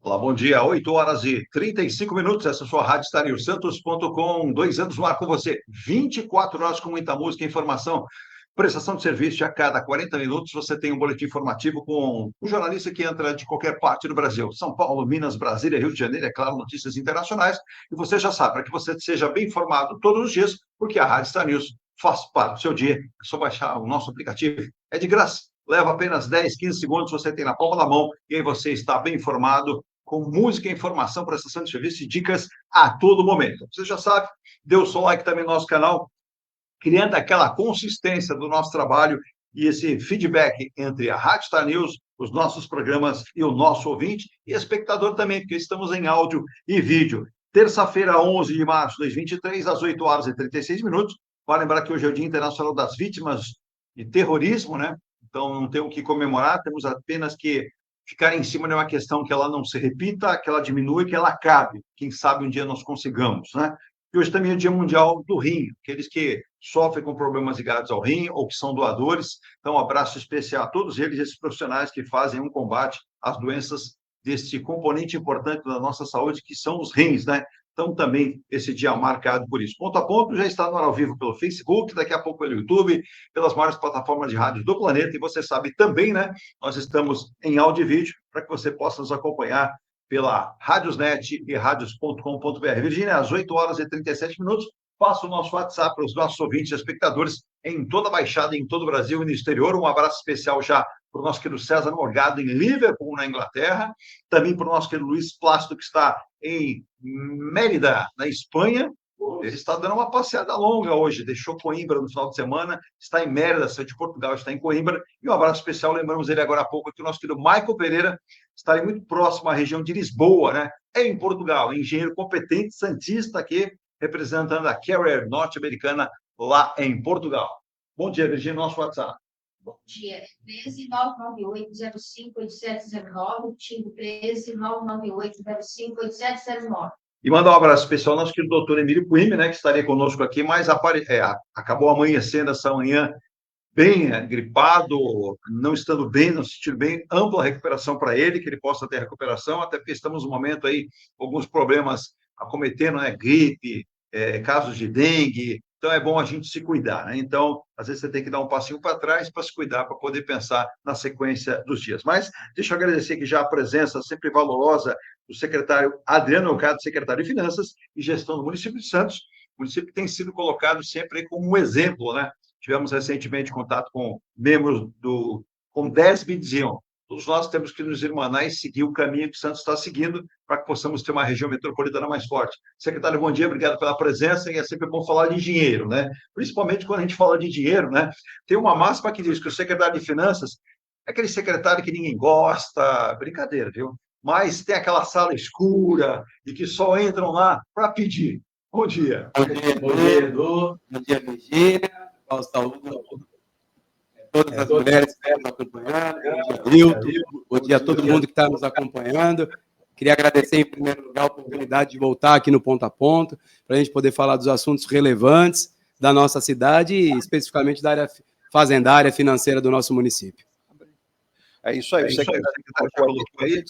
Olá, bom dia. 8h35. Essa é a sua Rádio StarNewsSantos.com. 2 anos no ar com você. 24 horas com muita música e informação. Prestação de serviço. A cada 40 minutos você tem um boletim informativo com um jornalista que entra de qualquer parte do Brasil. São Paulo, Minas, Brasília, Rio de Janeiro, é claro, notícias internacionais. E você já sabe, para que você seja bem informado todos os dias, porque a Rádio Star News faz parte do seu dia. É só baixar o nosso aplicativo. É de graça. Leva apenas 10, 15 segundos, você tem na palma da mão e aí você está bem informado com música, informação, prestação de serviço e dicas a todo momento. Você já sabe, dê o seu like também no nosso canal, criando aquela consistência do nosso trabalho e esse feedback entre a Rádio Star News, os nossos programas e o nosso ouvinte e espectador também, porque estamos em áudio e vídeo. Terça-feira, 11 de março de 2023, às 8h36. Vale lembrar que hoje é o Dia Internacional das Vítimas de Terrorismo, né? Então, não temos que comemorar, temos apenas que ficar em cima de uma questão que ela não se repita, que ela diminua, que ela acabe. Quem sabe um dia nós consigamos, né? E hoje também é o Dia Mundial do Rim, aqueles que sofrem com problemas ligados ao rim ou que são doadores. Então, um abraço especial a todos eles, esses profissionais que fazem um combate às doenças deste componente importante da nossa saúde, que são os rins, né? Então, também esse dia marcado por isso. Ponto a ponto já está no ar ao vivo pelo Facebook, daqui a pouco pelo YouTube, pelas maiores plataformas de rádio do planeta. E você sabe também, né? Nós estamos em áudio e vídeo para que você possa nos acompanhar pela Radiosnet e radios.com.br. Virgínia, às 8h37, passa o nosso WhatsApp para os nossos ouvintes e espectadores em toda a Baixada, em todo o Brasil e no exterior. Um abraço especial já para o nosso querido César Morgado, em Liverpool, na Inglaterra. Também para o nosso querido Luiz Plácido, que está em Mérida, na Espanha. Ele está dando uma passeada longa hoje, deixou Coimbra no final de semana, está em Mérida, saiu de Portugal, está em Coimbra. E um abraço especial, lembramos ele agora há pouco, que o nosso querido Michael Pereira está muito próximo à região de Lisboa, né? É em Portugal, engenheiro competente, santista aqui, representando a Carrier norte-americana lá em Portugal. Bom dia, Virgínia, nosso WhatsApp. Bom dia, 13-998-05-8709, TIM 13-998-05-8709. E mandar um abraço especial ao nosso querido doutor Emílio Puime, né, que estaria conosco aqui, mas acabou amanhecendo essa manhã bem gripado, não estando bem, não se sentindo bem, ampla recuperação para ele, que ele possa ter recuperação, até porque estamos no momento aí, alguns problemas acometendo, né, gripe, casos de dengue, então é bom a gente se cuidar, né? Então, às vezes você tem que dar um passinho para trás para se cuidar, para poder pensar na sequência dos dias. Mas deixa eu agradecer aqui já a presença sempre valorosa do secretário Adriano Elcado, secretário de Finanças e Gestão do município de Santos, município que tem sido colocado sempre como um exemplo, né? Tivemos recentemente contato com membros do Condesb e diziam: todos nós temos que nos irmanar e seguir o caminho que o Santos está seguindo para que possamos ter uma região metropolitana mais forte. Secretário, bom dia, obrigado pela presença, e é sempre bom falar de dinheiro, né? Principalmente quando a gente fala de dinheiro, né? Tem uma máxima que diz que o secretário de Finanças é aquele secretário que ninguém gosta, brincadeira, viu? Mas tem aquela sala escura e que só entram lá para pedir. Bom dia. Bom dia, Edu. Bom dia, Virgínia. Saúde todas as mulheres que estão nos acompanhando. Bom dia, Hilton. Bom dia a todo mundo que está nos acompanhando. Queria agradecer, em primeiro lugar, a oportunidade de voltar aqui no Ponto a Ponto, para a gente poder falar dos assuntos relevantes da nossa cidade e, especificamente, da área fazendária financeira do nosso município. É isso aí, o secretário colocou aí.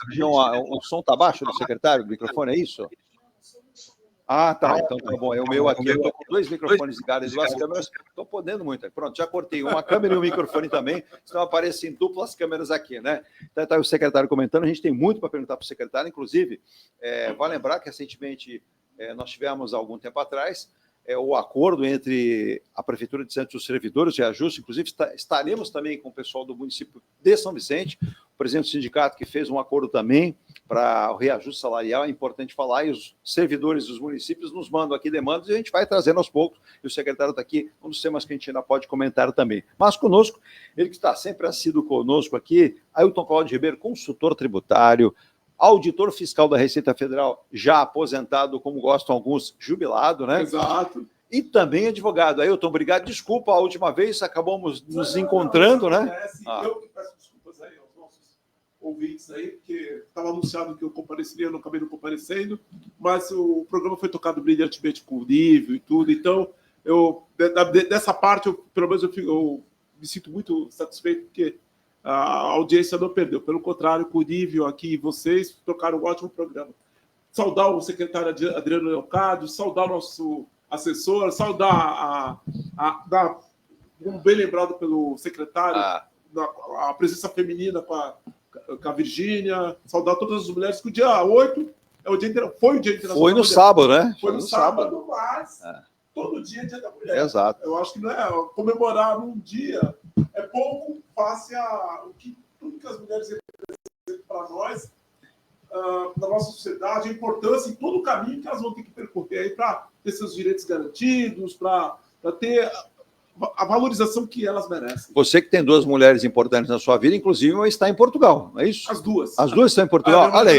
O som está baixo do secretário, do microfone, é isso? Ah, tá. Então tá bom. É o meu aqui. Eu estou com 2 microfones ligados, 2 câmeras. Estou podendo muito. Pronto, já cortei uma câmera e um microfone também, senão aparecem duplas câmeras aqui, né? Então está o secretário comentando. A gente tem muito para perguntar para o secretário. Inclusive, vale lembrar que recentemente nós tivemos, há algum tempo atrás, o acordo entre a Prefeitura de Santos e os servidores de reajuste. Inclusive, estaremos também com o pessoal do município de São Vicente, o presidente do sindicato que fez um acordo também para o reajuste salarial, é importante falar, e os servidores dos municípios nos mandam aqui demandas e a gente vai trazendo aos poucos, e o secretário está aqui, um dos temas que a gente ainda pode comentar também. Mas conosco, ele que está sempre assíduo conosco aqui, Ailton Cláudio Ribeiro, consultor tributário, auditor fiscal da Receita Federal, já aposentado, como gostam alguns, jubilado, né? Exato. E também advogado. Ailton, obrigado. Desculpa, a última vez acabamos nos encontrando, né? Eu que peço desculpas aí aos nossos ouvintes aí, porque estava anunciado que eu compareceria, eu não acabei não comparecendo, mas o programa foi tocado brilhantemente com o nível e tudo, então dessa parte, pelo menos eu me sinto muito satisfeito, porque a audiência não perdeu. Pelo contrário, com o nível aqui, vocês tocaram um ótimo programa. Saudar o secretário Adriano Leocádio, saudar o nosso assessor, saudar como bem lembrado pelo secretário, a presença feminina com a Virgínia, saudar todas as mulheres, que o dia 8 é o dia foi o Dia Internacional. Foi no sábado, né? Foi no sábado, mas todo dia é Dia da Mulher. Exato. Eu acho que não é comemorar num dia é pouco face a tudo que as mulheres representam para nós, na nossa sociedade, a importância em todo o caminho que elas vão ter que percorrer aí para ter seus direitos garantidos, para ter a valorização que elas merecem. Você que tem duas mulheres importantes na sua vida, inclusive uma está em Portugal, não é isso? As duas. As duas estão em Portugal? Olha aí.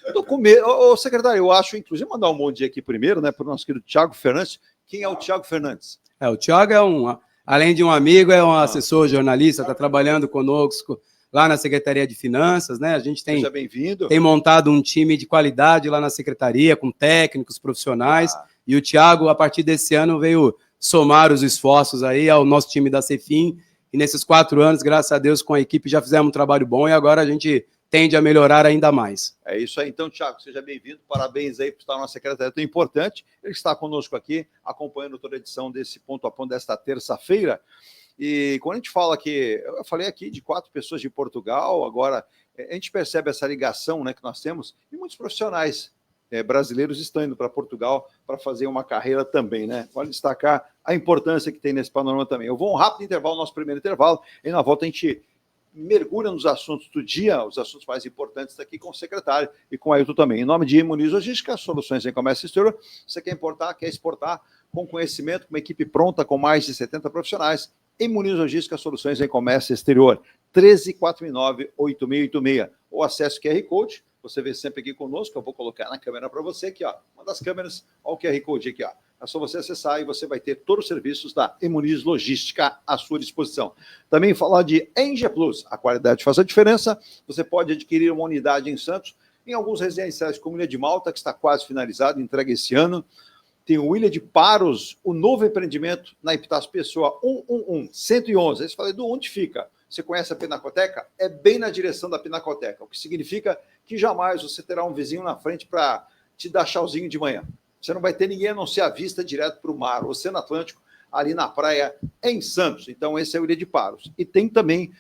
Estou com medo. Ô, secretário, eu acho, inclusive, mandar um bom dia aqui primeiro, né, para o nosso querido Thiago Fernandes. Quem é o Thiago Fernandes? O Thiago além de um amigo, é um assessor jornalista, está trabalhando conosco lá na Secretaria de Finanças, né? A gente Seja bem-vindo. Tem montado um time de qualidade lá na Secretaria, com técnicos, profissionais, e o Thiago, a partir desse ano, veio somar os esforços aí ao nosso time da Cefim, e nesses 4 anos, graças a Deus, com a equipe já fizemos um trabalho bom, e agora a gente tende a melhorar ainda mais. É isso aí. Então, Thiago, seja bem-vindo. Parabéns aí por estar na secretaria tão importante. Ele está conosco aqui, acompanhando toda a edição desse Ponto a Ponto desta terça-feira. E quando a gente fala que, eu falei aqui de 4 pessoas de Portugal, agora a gente percebe essa ligação, né, que nós temos, e muitos profissionais brasileiros estão indo para Portugal para fazer uma carreira também, né? Vale destacar a importância que tem nesse panorama também. Eu vou um rápido intervalo, nosso primeiro intervalo, e na volta a gente mergulha nos assuntos do dia, os assuntos mais importantes aqui com o secretário e com o Ailton também. Em nome de Imuniz Logística, soluções em comércio exterior, você quer importar, quer exportar, com conhecimento, com uma equipe pronta, com mais de 70 profissionais, Imuniz Logística, soluções em comércio exterior, 1349-8686, ou acesse o QR Code, você vê sempre aqui conosco, eu vou colocar na câmera para você aqui, ó, uma das câmeras, ó, o QR Code aqui, ó. É só você acessar e você vai ter todos os serviços da Imuniz Logística à sua disposição. Também falar de Engie Plus, a qualidade faz a diferença. Você pode adquirir uma unidade em Santos, em alguns residenciais como Ilha de Malta, que está quase finalizado, entrega esse ano. Tem o Ilha de Paros, o novo empreendimento na Epitácio Pessoa 111. Aí você fala, Edu, onde fica? Você conhece a Pinacoteca? É bem na direção da Pinacoteca, o que significa que jamais você terá um vizinho na frente para te dar tchauzinho de manhã. Você não vai ter ninguém a não ser a vista direto para o mar, o Oceano Atlântico, ali na praia em Santos. Então, esse é o Ilha de Paros. E tem também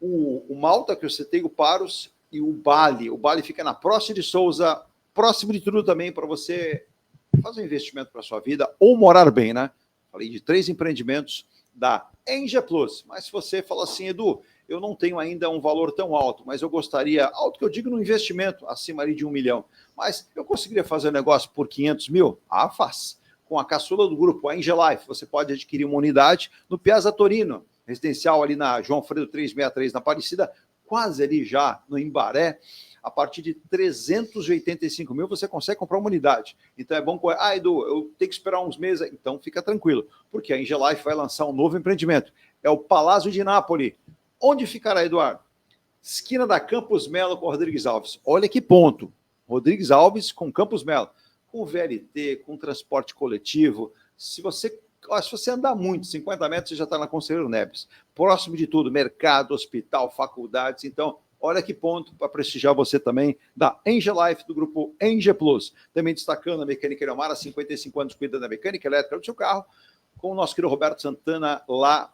o Malta, que você tem o Paros, e o Bali. O Bali fica na Próxima de Souza, próximo de tudo também para você fazer um investimento para a sua vida ou morar bem, né? Falei de 3 empreendimentos da Engie Plus. Mas se você fala assim, Edu, eu não tenho ainda um valor tão alto, mas eu gostaria, alto que eu digo no investimento, acima ali de 1 milhão, mas eu conseguiria fazer um negócio por 500 mil? Ah, faz. Com a caçula do grupo, a Engie Life, você pode adquirir uma unidade no Piazza Torino, residencial ali na João Fredo 363, na Aparecida, quase ali já no Embaré. A partir de 385 mil, você consegue comprar uma unidade. Então é bom... Edu, eu tenho que esperar uns meses. Então fica tranquilo, porque a Engie Life vai lançar um novo empreendimento. É o Palácio de Nápoles. Onde ficará, Eduardo? Esquina da Campos Melo com Rodrigues Alves. Olha que ponto. Rodrigues Alves com Campos Melo. Com VLT, com transporte coletivo. Se você andar muito, 50 metros, você já está na Conselheiro Neves. Próximo de tudo, mercado, hospital, faculdades. Então, olha que ponto para prestigiar você também da Engie Life, do grupo Engie Plus. Também destacando a Mecânica Eleomar, há 55 anos cuida da mecânica elétrica do seu carro, com o nosso querido Roberto Santana lá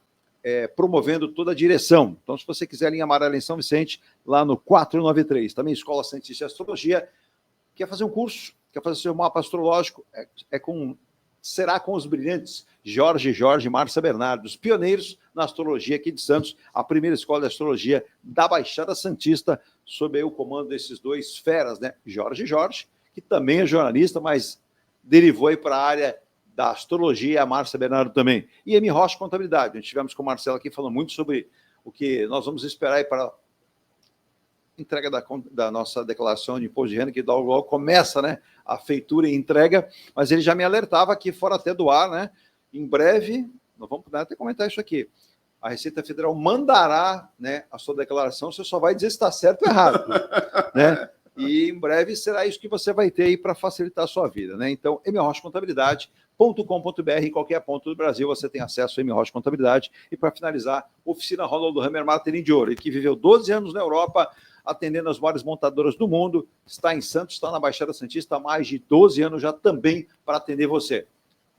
promovendo toda a direção. Então, se você quiser linha amarela em São Vicente, lá no 493. Também Escola Santista de Astrologia. Quer fazer um curso? Quer fazer seu mapa astrológico? Será com os brilhantes Jorge e Márcia Bernardo, os pioneiros na astrologia aqui de Santos, a primeira escola de astrologia da Baixada Santista, sob o comando desses 2 feras, né? Jorge, que também é jornalista, mas derivou aí para a área da astrologia, a Márcia Bernardo também. E M. Rocha Contabilidade. A gente tivemos com o Marcelo aqui falando muito sobre o que nós vamos esperar aí para a entrega da nossa declaração de imposto de renda, que logo começa, né, a feitura e entrega, mas ele já me alertava aqui, fora até do ar, né, em breve, nós vamos até comentar isso aqui, a Receita Federal mandará, né, a sua declaração, você só vai dizer se está certo ou errado, né, e em breve será isso que você vai ter aí para facilitar a sua vida, né, então, M. Rocha Contabilidade, Em qualquer ponto do Brasil você tem acesso a M. Rocha Contabilidade. E para finalizar, oficina Ronald Hammer Martelinho de Ouro, ele que viveu 12 anos na Europa, atendendo as maiores montadoras do mundo, está em Santos, está na Baixada Santista há mais de 12 anos já também para atender você.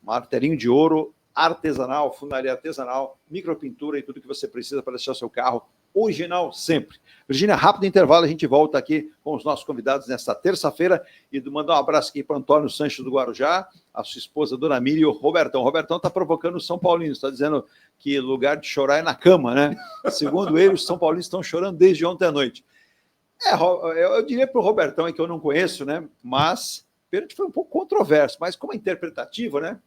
Martelinho de ouro, artesanal, funilaria artesanal, micropintura e tudo que você precisa para deixar seu carro original sempre. Virgínia, rápido intervalo, a gente volta aqui com os nossos convidados nesta terça-feira e mandar um abraço aqui para Antônio Sanches do Guarujá, a sua esposa, Dona Miri, e o Robertão. O Robertão está provocando os São Paulinos, está dizendo que lugar de chorar é na cama, né? Segundo ele, os São Paulinos estão chorando desde ontem à noite. Eu diria para o Robertão, que eu não conheço, né? Mas pênalti foi um pouco controverso, mas como é interpretativo, né?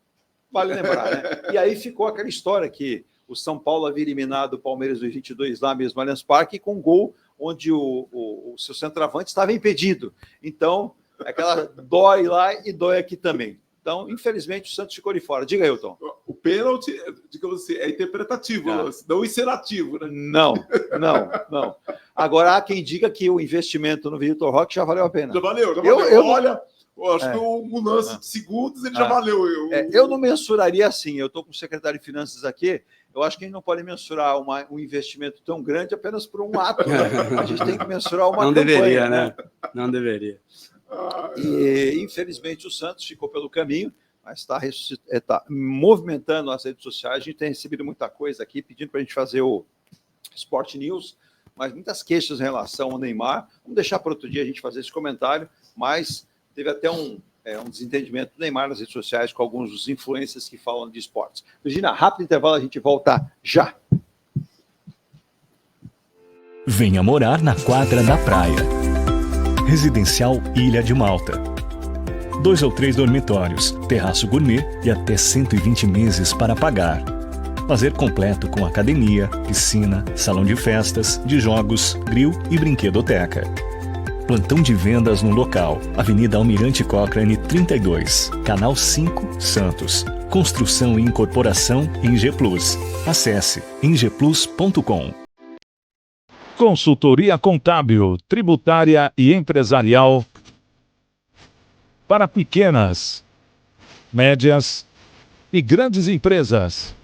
Vale lembrar, né? E aí ficou aquela história que o São Paulo havia eliminado o Palmeiras dos 22 lá mesmo, Allianz Parque, com um gol onde o seu centroavante estava impedido. Então, aquela dói lá e dói aqui também. Então, infelizmente, o Santos ficou de fora. Diga aí, Hilton. O pênalti, digamos assim, é interpretativo, não encenativo, né? Não. Agora, há quem diga que o investimento no Vitor Roque já valeu a pena. Já valeu. Olha, eu acho que um lance de segundos ele já valeu. Eu não mensuraria assim. Eu estou com o secretário de Finanças aqui. Eu acho que a gente não pode mensurar um investimento tão grande apenas por um ato. Né? A gente tem que mensurar uma não campanha. Deveria, né? Não deveria. E, infelizmente, o Santos ficou pelo caminho, mas está movimentando as redes sociais. A gente tem recebido muita coisa aqui, pedindo para a gente fazer o Sport News, mas muitas queixas em relação ao Neymar. Vamos deixar para outro dia a gente fazer esse comentário, mas teve até um desentendimento do Neymar nas redes sociais com alguns dos influencers que falam de esportes. Virginia, rápido intervalo, a gente volta já. Venha morar na quadra da praia. Residencial Ilha de Malta. 2 ou 3 dormitórios, terraço gourmet e até 120 meses para pagar. Lazer completo com academia, piscina, salão de festas, de jogos, grill e brinquedoteca. Plantão de vendas no local. Avenida Almirante Cochrane 32, Canal 5, Santos. Construção e incorporação em G+. Acesse ngplus.com. Consultoria contábil, tributária e empresarial para pequenas, médias e grandes empresas.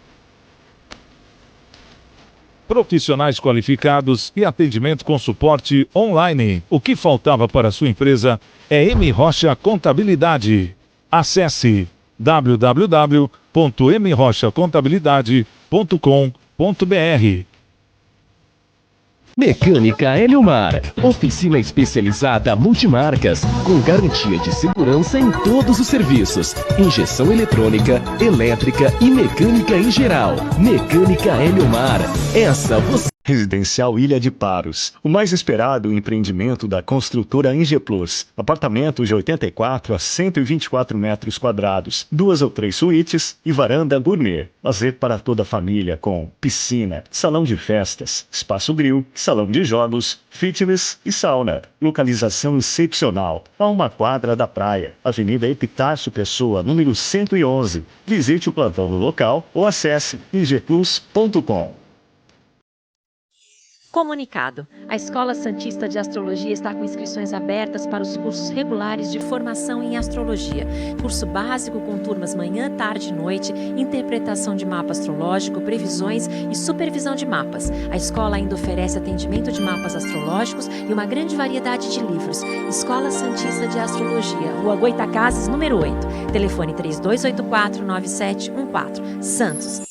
Profissionais qualificados e atendimento com suporte online. O que faltava para a sua empresa é M. Rocha Contabilidade. Acesse www.mrochacontabilidade.com.br. Mecânica Eliomar, oficina especializada multimarcas, com garantia de segurança em todos os serviços, injeção eletrônica, elétrica e mecânica em geral. Mecânica Eliomar, essa você... Residencial Ilha de Paros, o mais esperado empreendimento da construtora Eng Plus. Apartamentos de 84 a 124 metros quadrados, 2 ou 3 suítes e varanda gourmet. Lazer para toda a família com piscina, salão de festas, espaço grill, salão de jogos, fitness e sauna. Localização excepcional, a uma quadra da praia. Avenida Epitácio Pessoa, número 111. Visite o plantão no local ou acesse ngplus.com. Comunicado. A Escola Santista de Astrologia está com inscrições abertas para os cursos regulares de formação em astrologia. Curso básico com turmas manhã, tarde e noite, interpretação de mapa astrológico, previsões e supervisão de mapas. A escola ainda oferece atendimento de mapas astrológicos e uma grande variedade de livros. Escola Santista de Astrologia, Rua Goitacazes, número 8. Telefone 3284-9714. Santos.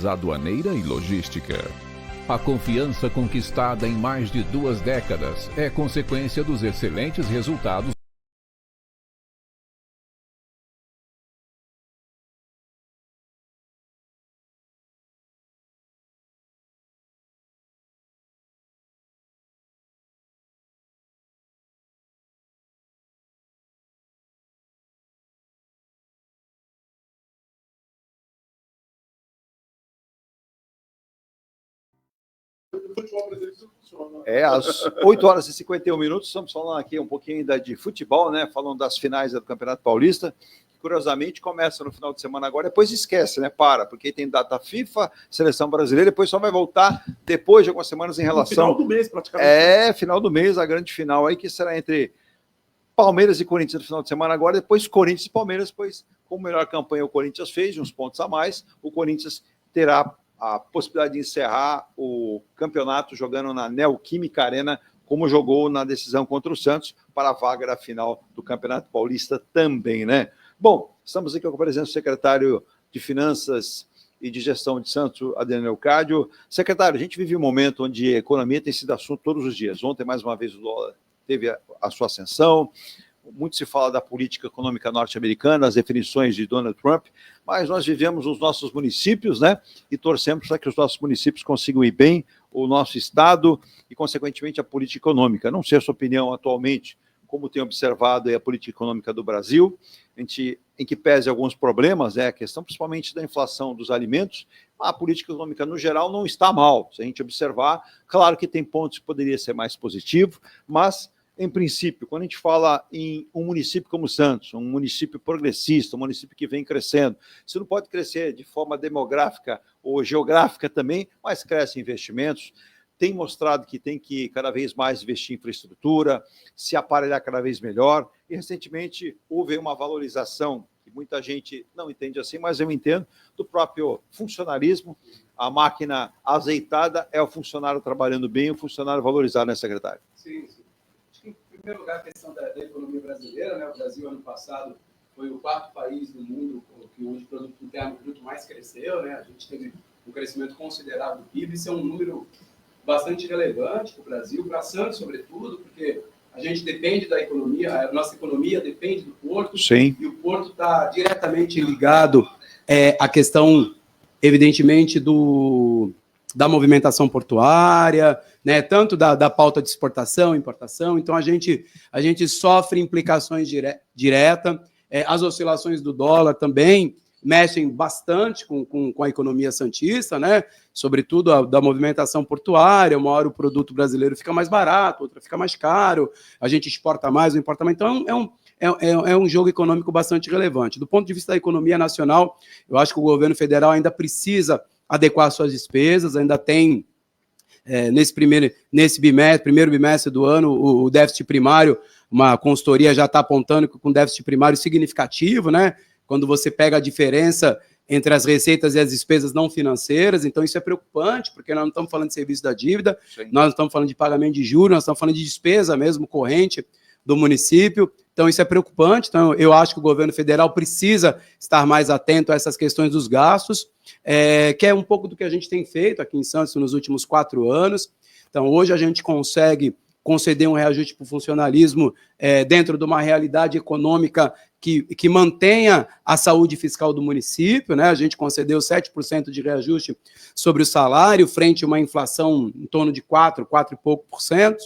aduaneira e logística. A confiança conquistada em mais de 2 décadas é consequência dos excelentes resultados Às 8 horas e 51 minutos, estamos falando aqui um pouquinho ainda de futebol, né? Falando das finais do Campeonato Paulista, que curiosamente começa no final de semana agora, depois esquece, né? Porque tem data FIFA, seleção brasileira, depois só vai voltar depois de algumas semanas em relação... No final do mês, praticamente. Final do mês, a grande final aí, que será entre Palmeiras e Corinthians no final de semana agora, depois Corinthians e Palmeiras, pois com melhor campanha o Corinthians fez, de uns pontos a mais, o Corinthians terá a possibilidade de encerrar o campeonato jogando na Neoquímica Arena, como jogou na decisão contra o Santos, para a vaga da final do Campeonato Paulista também, né? Bom, estamos aqui com a presença do secretário de Finanças e de Gestão de Santos, Adriano Leocádio. Secretário, a gente vive um momento onde a economia tem sido assunto todos os dias. Ontem, mais uma vez, o dólar teve a sua ascensão. Muito se fala da política econômica norte-americana, as definições de Donald Trump, mas nós vivemos os nossos municípios, né? E torcemos para que os nossos municípios consigam ir bem, o nosso Estado e, consequentemente, a política econômica. Não sei a sua opinião atualmente, como tem observado a política econômica do Brasil, em que pese alguns problemas, a questão principalmente da inflação dos alimentos, a política econômica no geral não está mal. Se a gente observar, claro que tem pontos que poderia ser mais positivo, mas em princípio, quando a gente fala em um município como Santos, um município progressista, um município que vem crescendo, você não pode crescer de forma demográfica ou geográfica também, mas cresce em investimentos, tem mostrado que tem que cada vez mais investir em infraestrutura, se aparelhar cada vez melhor, e recentemente houve uma valorização, que muita gente não entende assim, mas eu entendo, do próprio funcionarismo. A máquina azeitada é o funcionário trabalhando bem, o funcionário valorizado, né, secretário? Sim, sim. Em primeiro lugar, a questão da economia brasileira, né? O Brasil, ano passado, foi o 4º país do mundo onde o produto interno bruto mais cresceu, né? A gente teve um crescimento considerável do PIB, isso é um número bastante relevante para o Brasil, para Santos, sobretudo, porque a gente depende da economia, a nossa economia depende do porto. Sim. E o porto está diretamente ligado à questão, evidentemente, da movimentação portuária, né, tanto da pauta de exportação, importação. Então, a gente sofre implicações diretas. As oscilações do dólar também mexem bastante com a economia santista, né? Sobretudo da movimentação portuária. Uma hora o produto brasileiro fica mais barato, outra fica mais caro, a gente exporta mais ou importa mais. Então, é um jogo econômico bastante relevante. Do ponto de vista da economia nacional, eu acho que o governo federal ainda precisa adequar suas despesas, ainda tem, nesse primeiro bimestre do ano, o déficit primário, uma consultoria já está apontando com déficit primário significativo, né? Quando você pega a diferença entre as receitas e as despesas não financeiras, então isso é preocupante, porque nós não estamos falando de serviço da dívida, Sim. Nós não estamos falando de pagamento de juros, nós estamos falando de despesa mesmo corrente do município, então isso é preocupante. Então eu acho que o governo federal precisa estar mais atento a essas questões dos gastos, que é um pouco do que a gente tem feito aqui em Santos nos últimos 4 anos. Então hoje a gente consegue conceder um reajuste para o funcionalismo dentro de uma realidade econômica que mantenha a saúde fiscal do município, né? A gente concedeu 7% de reajuste sobre o salário, frente a uma inflação em torno de 4 e pouco por cento,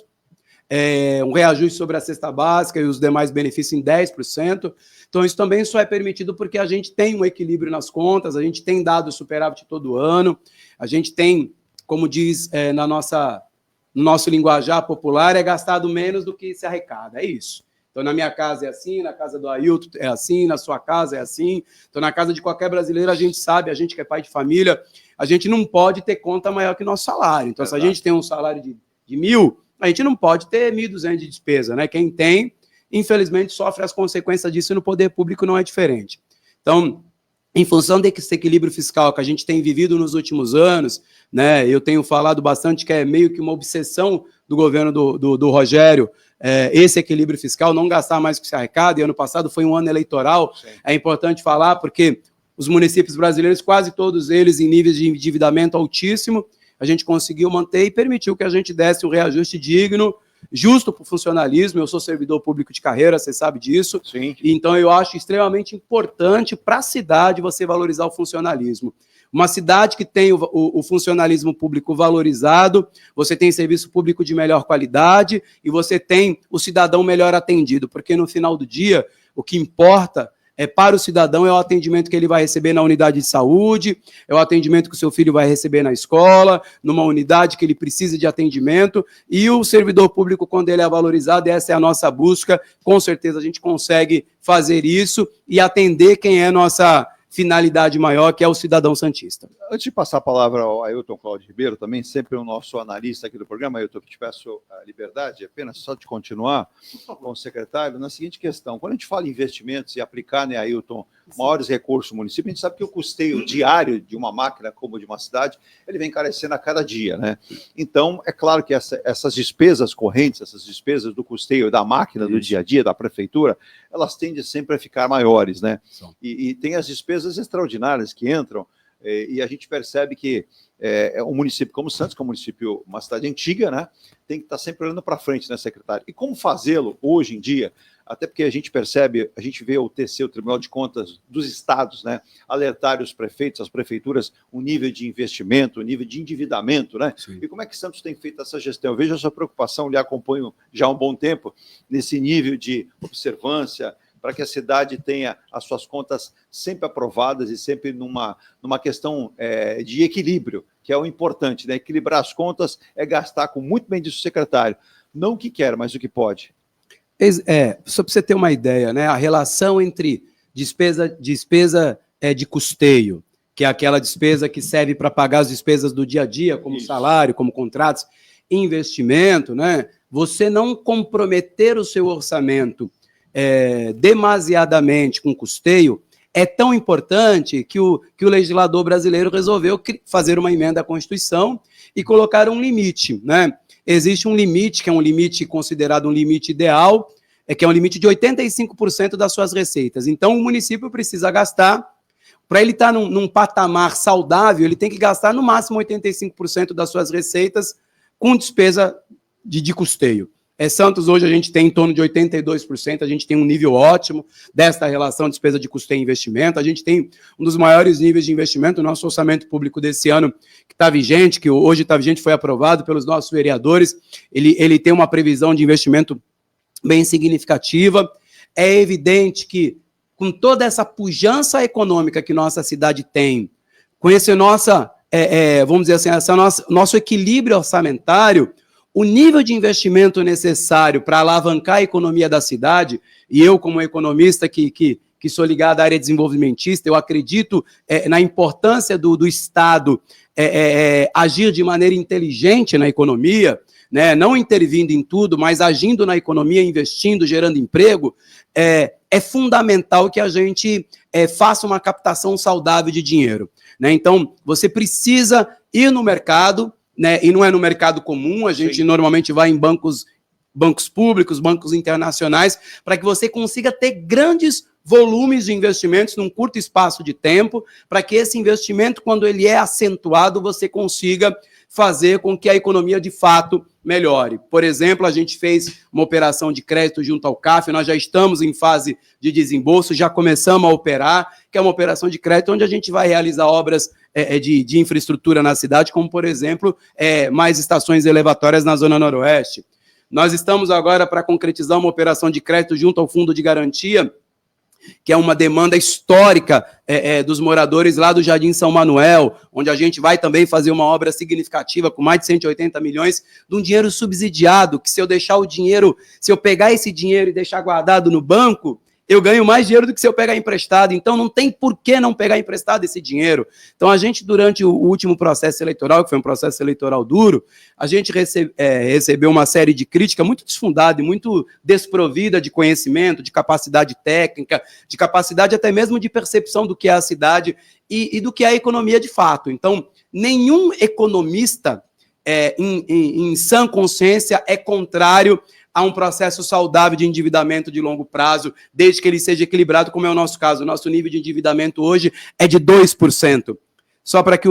um reajuste sobre a cesta básica e os demais benefícios em 10%. Então, isso também só é permitido porque a gente tem um equilíbrio nas contas, a gente tem dado superávit todo ano, a gente tem, como diz no nosso linguajar popular, é gastado menos do que se arrecada, é isso. Então, na minha casa é assim, na casa do Ailton é assim, na sua casa é assim. Então, na casa de qualquer brasileiro, a gente sabe, a gente que é pai de família, a gente não pode ter conta maior que o nosso salário. Então, se a gente tem um salário de 1.000, a gente não pode ter 1.200 de despesa, né? Quem tem, infelizmente, sofre as consequências disso e no poder público não é diferente. Então, em função desse equilíbrio fiscal que a gente tem vivido nos últimos anos, né, eu tenho falado bastante que é meio que uma obsessão do governo do Rogério, esse equilíbrio fiscal, não gastar mais do que se arrecada, e ano passado foi um ano eleitoral. Sim. É importante falar porque os municípios brasileiros, quase todos eles em níveis de endividamento altíssimo, a gente conseguiu manter e permitiu que a gente desse um reajuste digno, justo para o funcionalismo. Eu sou servidor público de carreira, você sabe disso. Sim. Então, eu acho extremamente importante para a cidade você valorizar o funcionalismo. Uma cidade que tem o funcionalismo público valorizado, você tem serviço público de melhor qualidade e você tem o cidadão melhor atendido, porque no final do dia, o que importa para o cidadão é o atendimento que ele vai receber na unidade de saúde, é o atendimento que o seu filho vai receber na escola, numa unidade que ele precisa de atendimento, e o servidor público, quando ele é valorizado, essa é a nossa busca, com certeza a gente consegue fazer isso e atender quem é nossa finalidade maior, que é o cidadão santista. Antes de passar a palavra ao Ailton Cláudio Ribeiro, também sempre o nosso analista aqui do programa, Ailton, que te peço a liberdade, apenas só de continuar com o secretário, na seguinte questão: quando a gente fala em investimentos e aplicar, né, Ailton, maiores recursos no município, a gente sabe que o custeio diário de uma máquina como de uma cidade, ele vem encarecendo a cada dia, né? Então, é claro que essas despesas correntes, essas despesas do custeio da máquina do dia a dia, da prefeitura, elas tendem sempre a ficar maiores, né? E tem as despesas extraordinárias que entram, e a gente percebe que um município como Santos, que é um município, uma cidade antiga, né, tem que estar sempre olhando para frente, né, secretário? E como fazê-lo hoje em dia? Até porque a gente percebe, a gente vê o TC, o Tribunal de Contas dos estados, né, alertar os prefeitos, as prefeituras, o nível de investimento, o nível de endividamento, né? Sim. E como é que Santos tem feito essa gestão? Eu vejo a sua preocupação, lhe acompanho já há um bom tempo, nesse nível de observância, para que a cidade tenha as suas contas sempre aprovadas e sempre numa questão de equilíbrio, que é o importante, né? Equilibrar as contas é gastar, com muito bem disso o secretário, não o que quer, mas o que pode. Só para você ter uma ideia, né? A relação entre despesa de custeio, que é aquela despesa que serve para pagar as despesas do dia a dia, como salário, como contratos, investimento, né? Você não comprometer o seu orçamento demasiadamente com custeio é tão importante que o legislador brasileiro resolveu fazer uma emenda à Constituição e colocar um limite, né? Existe um limite, que é um limite considerado um limite ideal, que é um limite de 85% das suas receitas. Então, o município precisa gastar, para ele estar num patamar saudável, ele tem que gastar no máximo 85% das suas receitas com despesa de custeio. Santos, hoje, a gente tem em torno de 82%, a gente tem um nível ótimo desta relação despesa de custeio e investimento, a gente tem um dos maiores níveis de investimento. O nosso orçamento público desse ano, que está vigente, que hoje está vigente, foi aprovado pelos nossos vereadores, ele tem uma previsão de investimento bem significativa. É evidente que, com toda essa pujança econômica que nossa cidade tem, com esse vamos dizer assim, nosso equilíbrio orçamentário, o nível de investimento necessário para alavancar a economia da cidade, e eu, como economista que sou ligado à área desenvolvimentista, eu acredito na importância do Estado agir de maneira inteligente na economia, né, não intervindo em tudo, mas agindo na economia, investindo, gerando emprego. É fundamental que a gente faça uma captação saudável de dinheiro, né? Então, você precisa ir no mercado, né, e não é no mercado comum, a gente normalmente vai em bancos públicos, bancos internacionais, para que você consiga ter grandes volumes de investimentos num curto espaço de tempo, para que esse investimento, quando ele é acentuado, você consiga fazer com que a economia, de fato, melhore. Por exemplo, a gente fez uma operação de crédito junto ao CAF, nós já estamos em fase de desembolso, já começamos a operar, que é uma operação de crédito onde a gente vai realizar obras de infraestrutura na cidade, como, por exemplo, mais estações elevatórias na Zona Noroeste. Nós estamos agora para concretizar uma operação de crédito junto ao Fundo de Garantia, que é uma demanda histórica dos moradores lá do Jardim São Manuel, onde a gente vai também fazer uma obra significativa com mais de 180 milhões de um dinheiro subsidiado, que se eu pegar esse dinheiro e deixar guardado no banco, eu ganho mais dinheiro do que se eu pegar emprestado. Então, não tem por que não pegar emprestado esse dinheiro. Então, a gente, durante o último processo eleitoral, que foi um processo eleitoral duro, a gente recebeu uma série de críticas muito desfundada e muito desprovida de conhecimento, de capacidade técnica, de capacidade até mesmo de percepção do que é a cidade e do que é a economia de fato. Então, nenhum economista em sã consciência é contrário a um processo saudável de endividamento de longo prazo, desde que ele seja equilibrado, como é o nosso caso. O nosso nível de endividamento hoje é de 2%. Só para que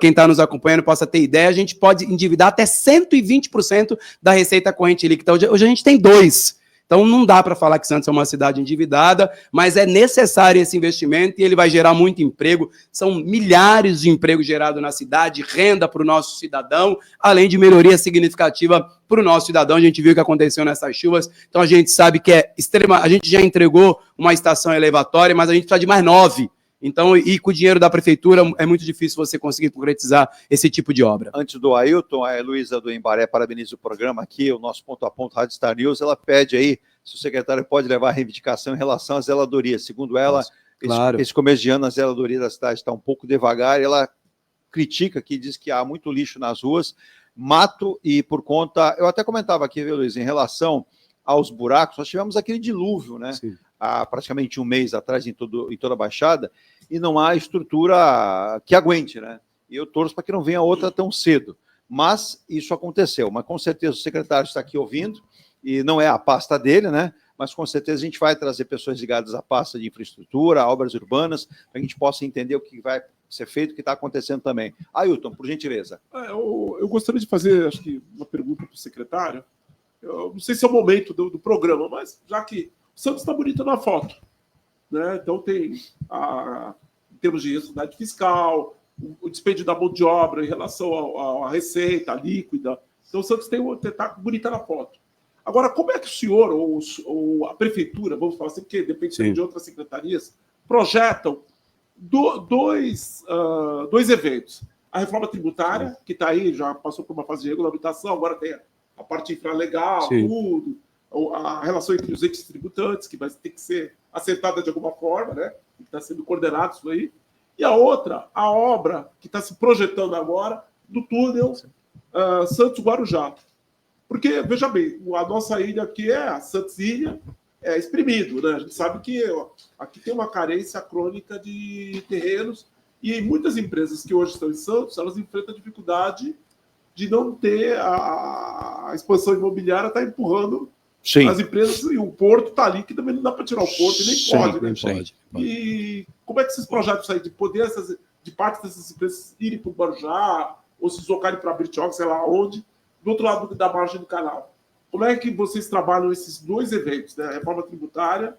quem está nos acompanhando possa ter ideia, a gente pode endividar até 120% da receita corrente líquida. Hoje a gente tem 2%. Então, não dá para falar que Santos é uma cidade endividada, mas é necessário esse investimento e ele vai gerar muito emprego. São milhares de empregos gerados na cidade, renda para o nosso cidadão, além de melhoria significativa para o nosso cidadão. A gente viu o que aconteceu nessas chuvas, então a gente sabe que é extrema. A gente já entregou uma estação elevatória, mas a gente precisa de mais 9. Então, e com o dinheiro da prefeitura, é muito difícil você conseguir concretizar esse tipo de obra. Antes do Ailton, a Heloísa do Embaré parabeniza o programa aqui, o nosso ponto a ponto Rádio Star News. Ela pede aí se o secretário pode levar a reivindicação em relação à zeladoria. Segundo ela, claro, esse começo de ano a zeladoria da cidade está um pouco devagar. E ela critica aqui, diz que há muito lixo nas ruas, mato e por conta... Eu até comentava aqui, viu, Luiz, em relação aos buracos, nós tivemos aquele dilúvio, né? Sim. Há praticamente um mês atrás em toda a Baixada, e não há estrutura que aguente, né? E eu torço para que não venha outra tão cedo. Mas isso aconteceu. Mas com certeza o secretário está aqui ouvindo, e não é a pasta dele, né? Mas com certeza a gente vai trazer pessoas ligadas à pasta de infraestrutura, a obras urbanas, para que a gente possa entender o que vai ser feito, o que está acontecendo também. Ailton, por gentileza. Eu gostaria de fazer, acho que, uma pergunta para o secretário. Eu não sei se é o momento do programa, mas já que o Santos está bonito na foto, né? Então tem, em termos de responsabilidade fiscal, o dispêndio da mão de obra em relação à receita líquida. Então o Santos está bonita na foto. Agora, como é que o senhor ou a prefeitura, vamos falar assim, porque depende de outras secretarias, projetam dois eventos? A reforma tributária, que está aí, já passou por uma fase de regulamentação, agora tem a parte infralegal, tudo, a relação entre os entes tributantes, que vai ter que ser acertada de alguma forma, né? Que está sendo coordenado isso aí. E a outra, a obra que está se projetando agora do túnel Santos-Guarujá. Porque, veja bem, a nossa ilha aqui a Santos Ilha, é exprimido, né? A gente sabe que aqui tem uma carência crônica de terrenos e muitas empresas que hoje estão em Santos, elas enfrentam a dificuldade de não ter a expansão imobiliária, está empurrando as empresas, e o porto está ali, que também não dá para tirar o porto, e nem pode. E como é que esses projetos aí, de poder de parte dessas empresas irem para o Guarujá, ou se deslocarem para Bertioga, sei lá onde, do outro lado da margem do canal? Como é que vocês trabalham esses dois eventos, né? A reforma tributária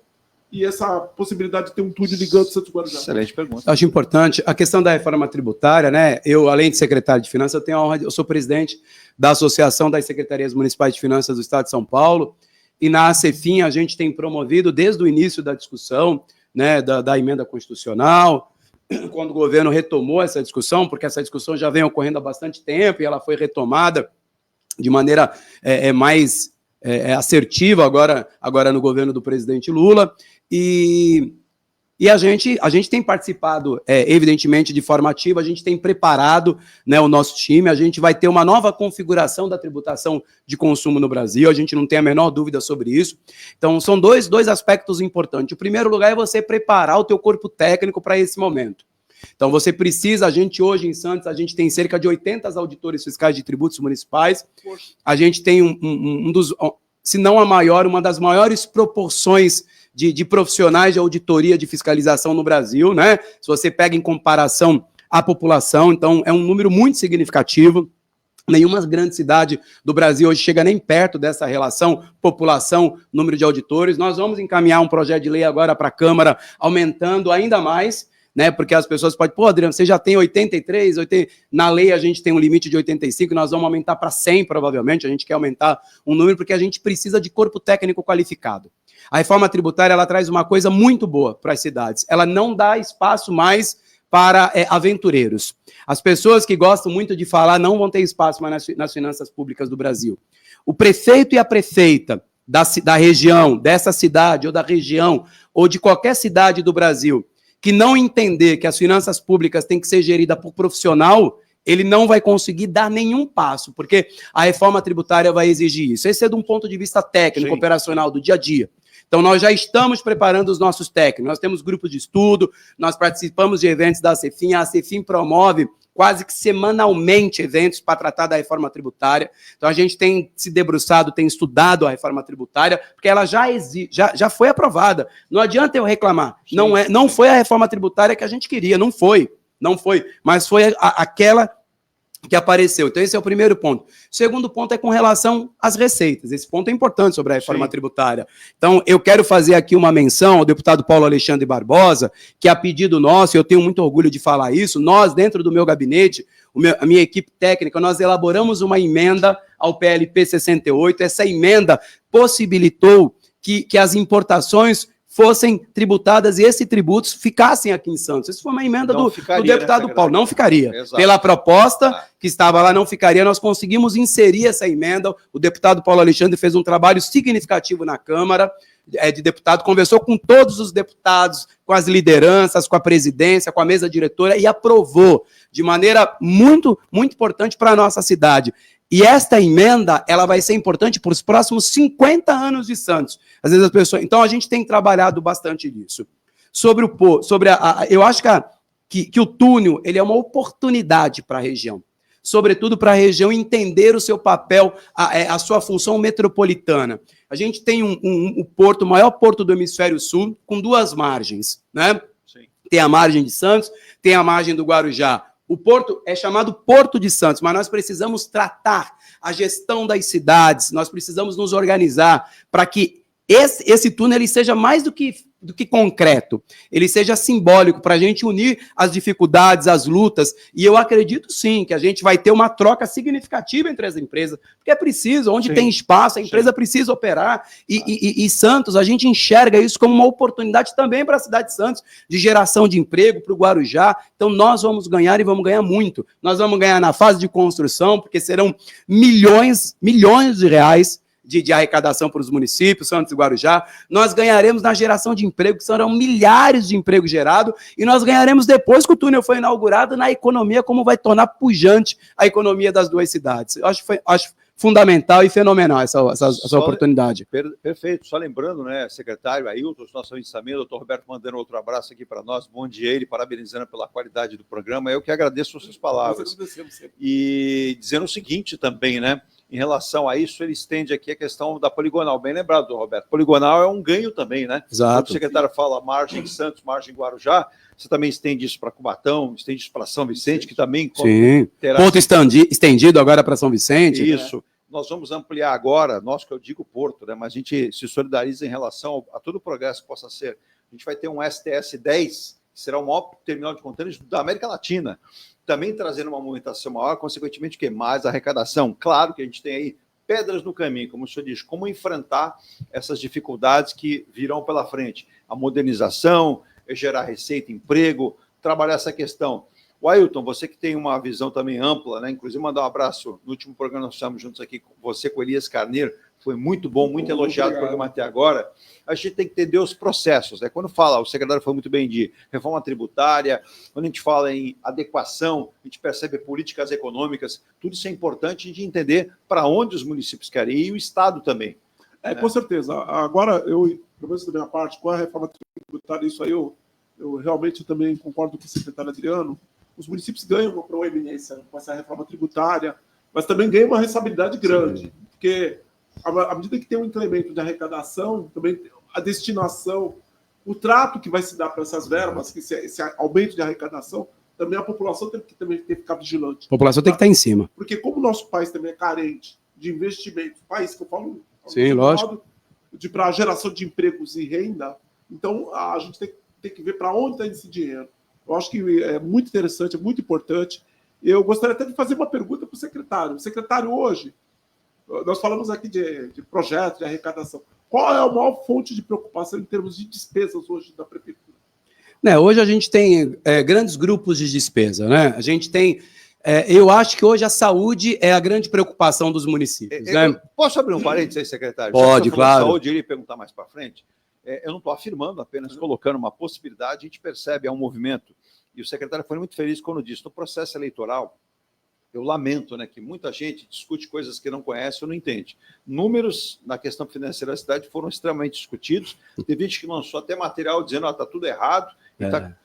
e essa possibilidade de ter um túnel ligando Santos Guarujá? Excelente pergunta. Acho importante a questão da reforma tributária, né? Eu, além de secretário de Finanças, eu tenho a honra eu sou presidente da Associação das Secretarias Municipais de Finanças do Estado de São Paulo, e na ACEFIM a gente tem promovido, desde o início da discussão, né, da emenda constitucional, quando o governo retomou essa discussão, porque essa discussão já vem ocorrendo há bastante tempo e ela foi retomada de maneira mais assertiva agora no governo do presidente Lula, e a gente tem participado, evidentemente, de forma ativa, a gente tem preparado, né, o nosso time, a gente vai ter uma nova configuração da tributação de consumo no Brasil, a gente não tem a menor dúvida sobre isso. Então, são dois aspectos importantes. O primeiro lugar é você preparar o teu corpo técnico para esse momento. Então, você precisa, a gente hoje em Santos, a gente tem cerca de 80 auditores fiscais de tributos municipais, a gente tem um dos, se não a maior, uma das maiores proporções de profissionais de auditoria de fiscalização no Brasil, né? Se você pega em comparação à população, então é um número muito significativo. Nenhuma grande cidade do Brasil hoje chega nem perto dessa relação população, número de auditores. Nós vamos encaminhar um projeto de lei agora para a Câmara, aumentando ainda mais, né? Porque as pessoas podem, Adriano, você já tem 83, na lei a gente tem um limite de 85, nós vamos aumentar para 100 provavelmente, a gente quer aumentar um número porque a gente precisa de corpo técnico qualificado. A reforma tributária, ela traz uma coisa muito boa para as cidades, ela não dá espaço mais para aventureiros. As pessoas que gostam muito de falar não vão ter espaço mais nas finanças públicas do Brasil. O prefeito e a prefeita da região, dessa cidade ou da região, ou de qualquer cidade do Brasil, que não entender que as finanças públicas têm que ser geridas por profissional, ele não vai conseguir dar nenhum passo, porque a reforma tributária vai exigir isso. Esse é de um ponto de vista técnico, operacional, do dia a dia. Então, nós já estamos preparando os nossos técnicos, nós temos grupos de estudo, nós participamos de eventos da ACEFIM, a ACEFIM promove quase que semanalmente eventos para tratar da reforma tributária. Então, a gente tem se debruçado, tem estudado a reforma tributária, porque ela já foi aprovada. Não adianta eu reclamar. Não foi a reforma tributária que a gente queria, não foi, mas foi aquela que apareceu. Então, esse é o primeiro ponto. O segundo ponto é com relação às receitas. Esse ponto é importante sobre a reforma tributária. Então, eu quero fazer aqui uma menção ao deputado Paulo Alexandre Barbosa, que a pedido nosso, eu tenho muito orgulho de falar isso, nós, dentro do meu gabinete, a minha equipe técnica, nós elaboramos uma emenda ao PLP 68. Essa emenda possibilitou que as importações fossem tributadas e esses tributos ficassem aqui em Santos. Isso foi uma emenda do deputado Paulo. Não ficaria. Exato. Pela proposta que estava lá, não ficaria. Nós conseguimos inserir essa emenda. O deputado Paulo Alexandre fez um trabalho significativo na Câmara de deputado, conversou com todos os deputados, com as lideranças, com a presidência, com a mesa diretora e aprovou de maneira muito, muito importante para a nossa cidade. E esta emenda, ela vai ser importante para os próximos 50 anos de Santos. Às vezes as pessoas... Então, a gente tem trabalhado bastante nisso. Eu acho que o túnel, ele é uma oportunidade para a região. Sobretudo para a região entender o seu papel, a sua função metropolitana. A gente tem o porto, o maior porto do hemisfério sul, com 2 margens, né? Sim. Tem a margem de Santos, tem a margem do Guarujá. O porto é chamado Porto de Santos, mas nós precisamos tratar a gestão das cidades, nós precisamos nos organizar para que esse túnel ele seja mais do que concreto, ele seja simbólico para a gente unir as dificuldades, as lutas, e eu acredito sim que a gente vai ter uma troca significativa entre as empresas, porque é preciso, onde tem espaço, a empresa precisa operar, e Santos, a gente enxerga isso como uma oportunidade também para a cidade de Santos, de geração de emprego para o Guarujá. Então nós vamos ganhar e vamos ganhar muito, nós vamos ganhar na fase de construção, porque serão milhões de reais de arrecadação para os municípios, Santos e Guarujá, nós ganharemos na geração de emprego, que serão milhares de empregos gerados, e nós ganharemos depois que o túnel foi inaugurado na economia, como vai tornar pujante a economia das 2 cidades. Eu acho fundamental e fenomenal essa oportunidade. Perfeito. Só lembrando, né, secretário Ailton, nosso avistamento, doutor Roberto mandando outro abraço aqui para nós, bom dia ele, parabenizando pela qualidade do programa. Eu que agradeço as suas palavras. E dizendo o seguinte também, né, em relação a isso, ele estende aqui a questão da poligonal. Bem lembrado, Roberto. Poligonal é um ganho também, né? Exato. Quando o secretário fala margem Santos, margem Guarujá, você também estende isso para Cubatão, estende isso para São Vicente, que também terá... Ponto estendido agora para São Vicente. Isso. Nós vamos ampliar agora, nós que eu digo Porto, né? Mas a gente se solidariza em relação a todo o progresso que possa ser. A gente vai ter um STS-10, que será o maior terminal de contêineres da América Latina, também trazendo uma movimentação maior, consequentemente, que mais arrecadação. Claro que a gente tem aí pedras no caminho, como o senhor diz, como enfrentar essas dificuldades que virão pela frente. A modernização, gerar receita, emprego, trabalhar essa questão. O Ailton, você que tem uma visão também ampla, né? Inclusive mandar um abraço, no último programa nós estamos juntos aqui com você, com Elias Carneiro, foi muito bom, muito elogiado o programa até agora. A gente tem que entender os processos, né? Quando fala, o secretário falou muito bem de reforma tributária, quando a gente fala em adequação, a gente percebe políticas econômicas, tudo isso é importante de entender para onde os municípios querem ir e o Estado também. Com certeza. Agora, pelo menos da minha parte, com a reforma tributária, isso aí eu realmente também concordo com o secretário Adriano, os municípios ganham uma proeminência com essa reforma tributária, mas também ganham uma responsabilidade grande, porque à medida que tem um incremento de arrecadação, também a destinação, o trato que vai se dar para essas verbas, que esse aumento de arrecadação, também a população tem que ficar vigilante. A população tem que estar em cima. Porque como o nosso país também é carente de investimentos, país que eu falo sim, lógico, para a geração de empregos e renda, então a gente tem que ver para onde está esse dinheiro. Eu acho que é muito interessante, é muito importante. Eu gostaria até de fazer uma pergunta para o secretário. O secretário, hoje, nós falamos aqui de projeto, de arrecadação. Qual é a maior fonte de preocupação em termos de despesas hoje da prefeitura? Hoje a gente tem grandes grupos de despesa, né? A gente tem... eu acho que hoje a saúde é a grande preocupação dos municípios. Né? Posso abrir um parênteses aí, secretário? Pode, claro. Saúde, eu iria perguntar mais para frente. Eu não estou afirmando, apenas colocando uma possibilidade, a gente percebe, é um movimento, e o secretário foi muito feliz quando disse, no processo eleitoral, eu lamento, né, que muita gente discute coisas que não conhece ou não entende. Números na questão financeira da cidade foram extremamente discutidos. Teve gente que lançou até material dizendo, está tudo errado.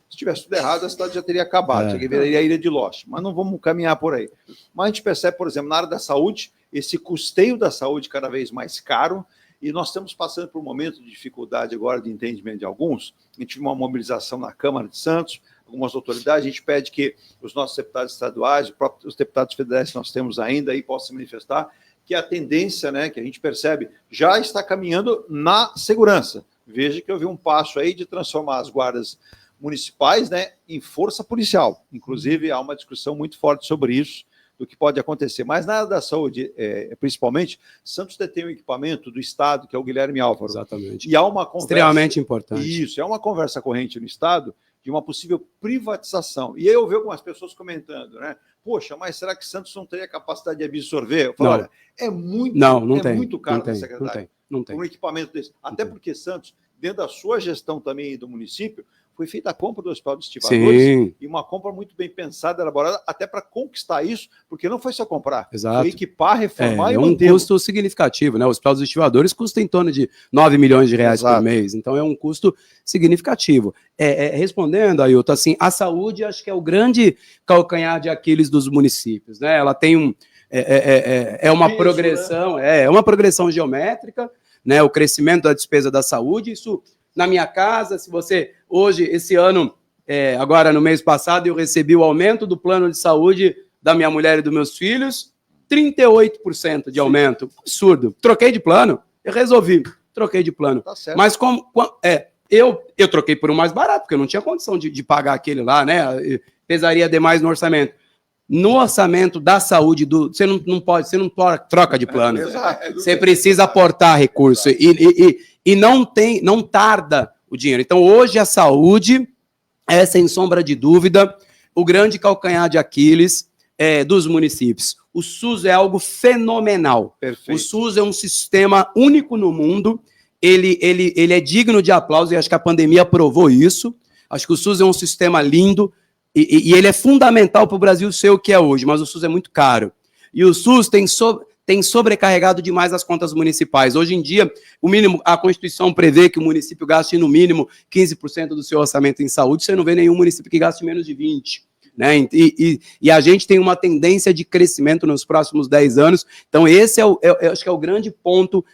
Se tivesse tudo errado, a cidade já teria acabado, já viraria a ilha de Lost. Mas não vamos caminhar por aí. Mas a gente percebe, por exemplo, na área da saúde, esse custeio da saúde cada vez mais caro, e nós estamos passando por um momento de dificuldade agora de entendimento de alguns. A gente viu uma mobilização na Câmara de Santos, algumas autoridades, a gente pede que os nossos deputados estaduais, os deputados federais que nós temos ainda aí possam se manifestar, que a tendência, né, que a gente percebe, já está caminhando na segurança. Veja que houve um passo aí de transformar as guardas municipais, né, em força policial. Inclusive, há uma discussão muito forte sobre isso, do que pode acontecer. Mas na área da saúde, principalmente, Santos detém um equipamento do Estado, que é o Guilherme Álvaro. Exatamente. E há uma conversa... Extremamente importante. Isso, é uma conversa corrente no Estado de uma possível privatização. E aí eu vi algumas pessoas comentando, né? Poxa, mas será que Santos não teria capacidade de absorver? Eu falo, olha, é muito, muito caro, secretário, não tem. Um equipamento desse. Até porque Santos, dentro da sua gestão também do município, foi feita a compra do Hospital de Estivadores, e uma compra muito bem pensada, elaborada, até para conquistar isso, porque não foi só comprar, foi equipar, reformar e manter. É um custo significativo, né? O Hospital dos Estivadores custa em torno de 9 milhões de reais por mês, então é um custo significativo. Respondendo, Ailton, assim, a saúde acho que é o grande calcanhar de Aquiles dos municípios, né? Ela tem uma progressão, né? É uma progressão geométrica, né? O crescimento da despesa da saúde, isso na minha casa, se você, hoje, esse ano, agora no mês passado, eu recebi o aumento do plano de saúde da minha mulher e dos meus filhos, 38% de aumento, absurdo. Troquei de plano, eu resolvi, troquei de plano. Tá certo. Mas eu troquei por um mais barato, porque eu não tinha condição de pagar aquele lá, né? Pesaria demais no orçamento. No orçamento da saúde, você não troca de plano. Você precisa aportar recurso. E não tarda o dinheiro. Então, hoje, a saúde é, sem sombra de dúvida, o grande calcanhar de Aquiles dos municípios. O SUS é algo fenomenal. Perfeito. O SUS é um sistema único no mundo. Ele é digno de aplauso, e acho que a pandemia provou isso. Acho que o SUS é um sistema lindo, e ele é fundamental para o Brasil ser o que é hoje, mas o SUS é muito caro. E o SUS tem sobrecarregado demais as contas municipais. Hoje em dia, a Constituição prevê que o município gaste no mínimo 15% do seu orçamento em saúde, você não vê nenhum município que gaste menos de 20%. Né? E a gente tem uma tendência de crescimento nos próximos 10 anos, então esse acho que é o grande ponto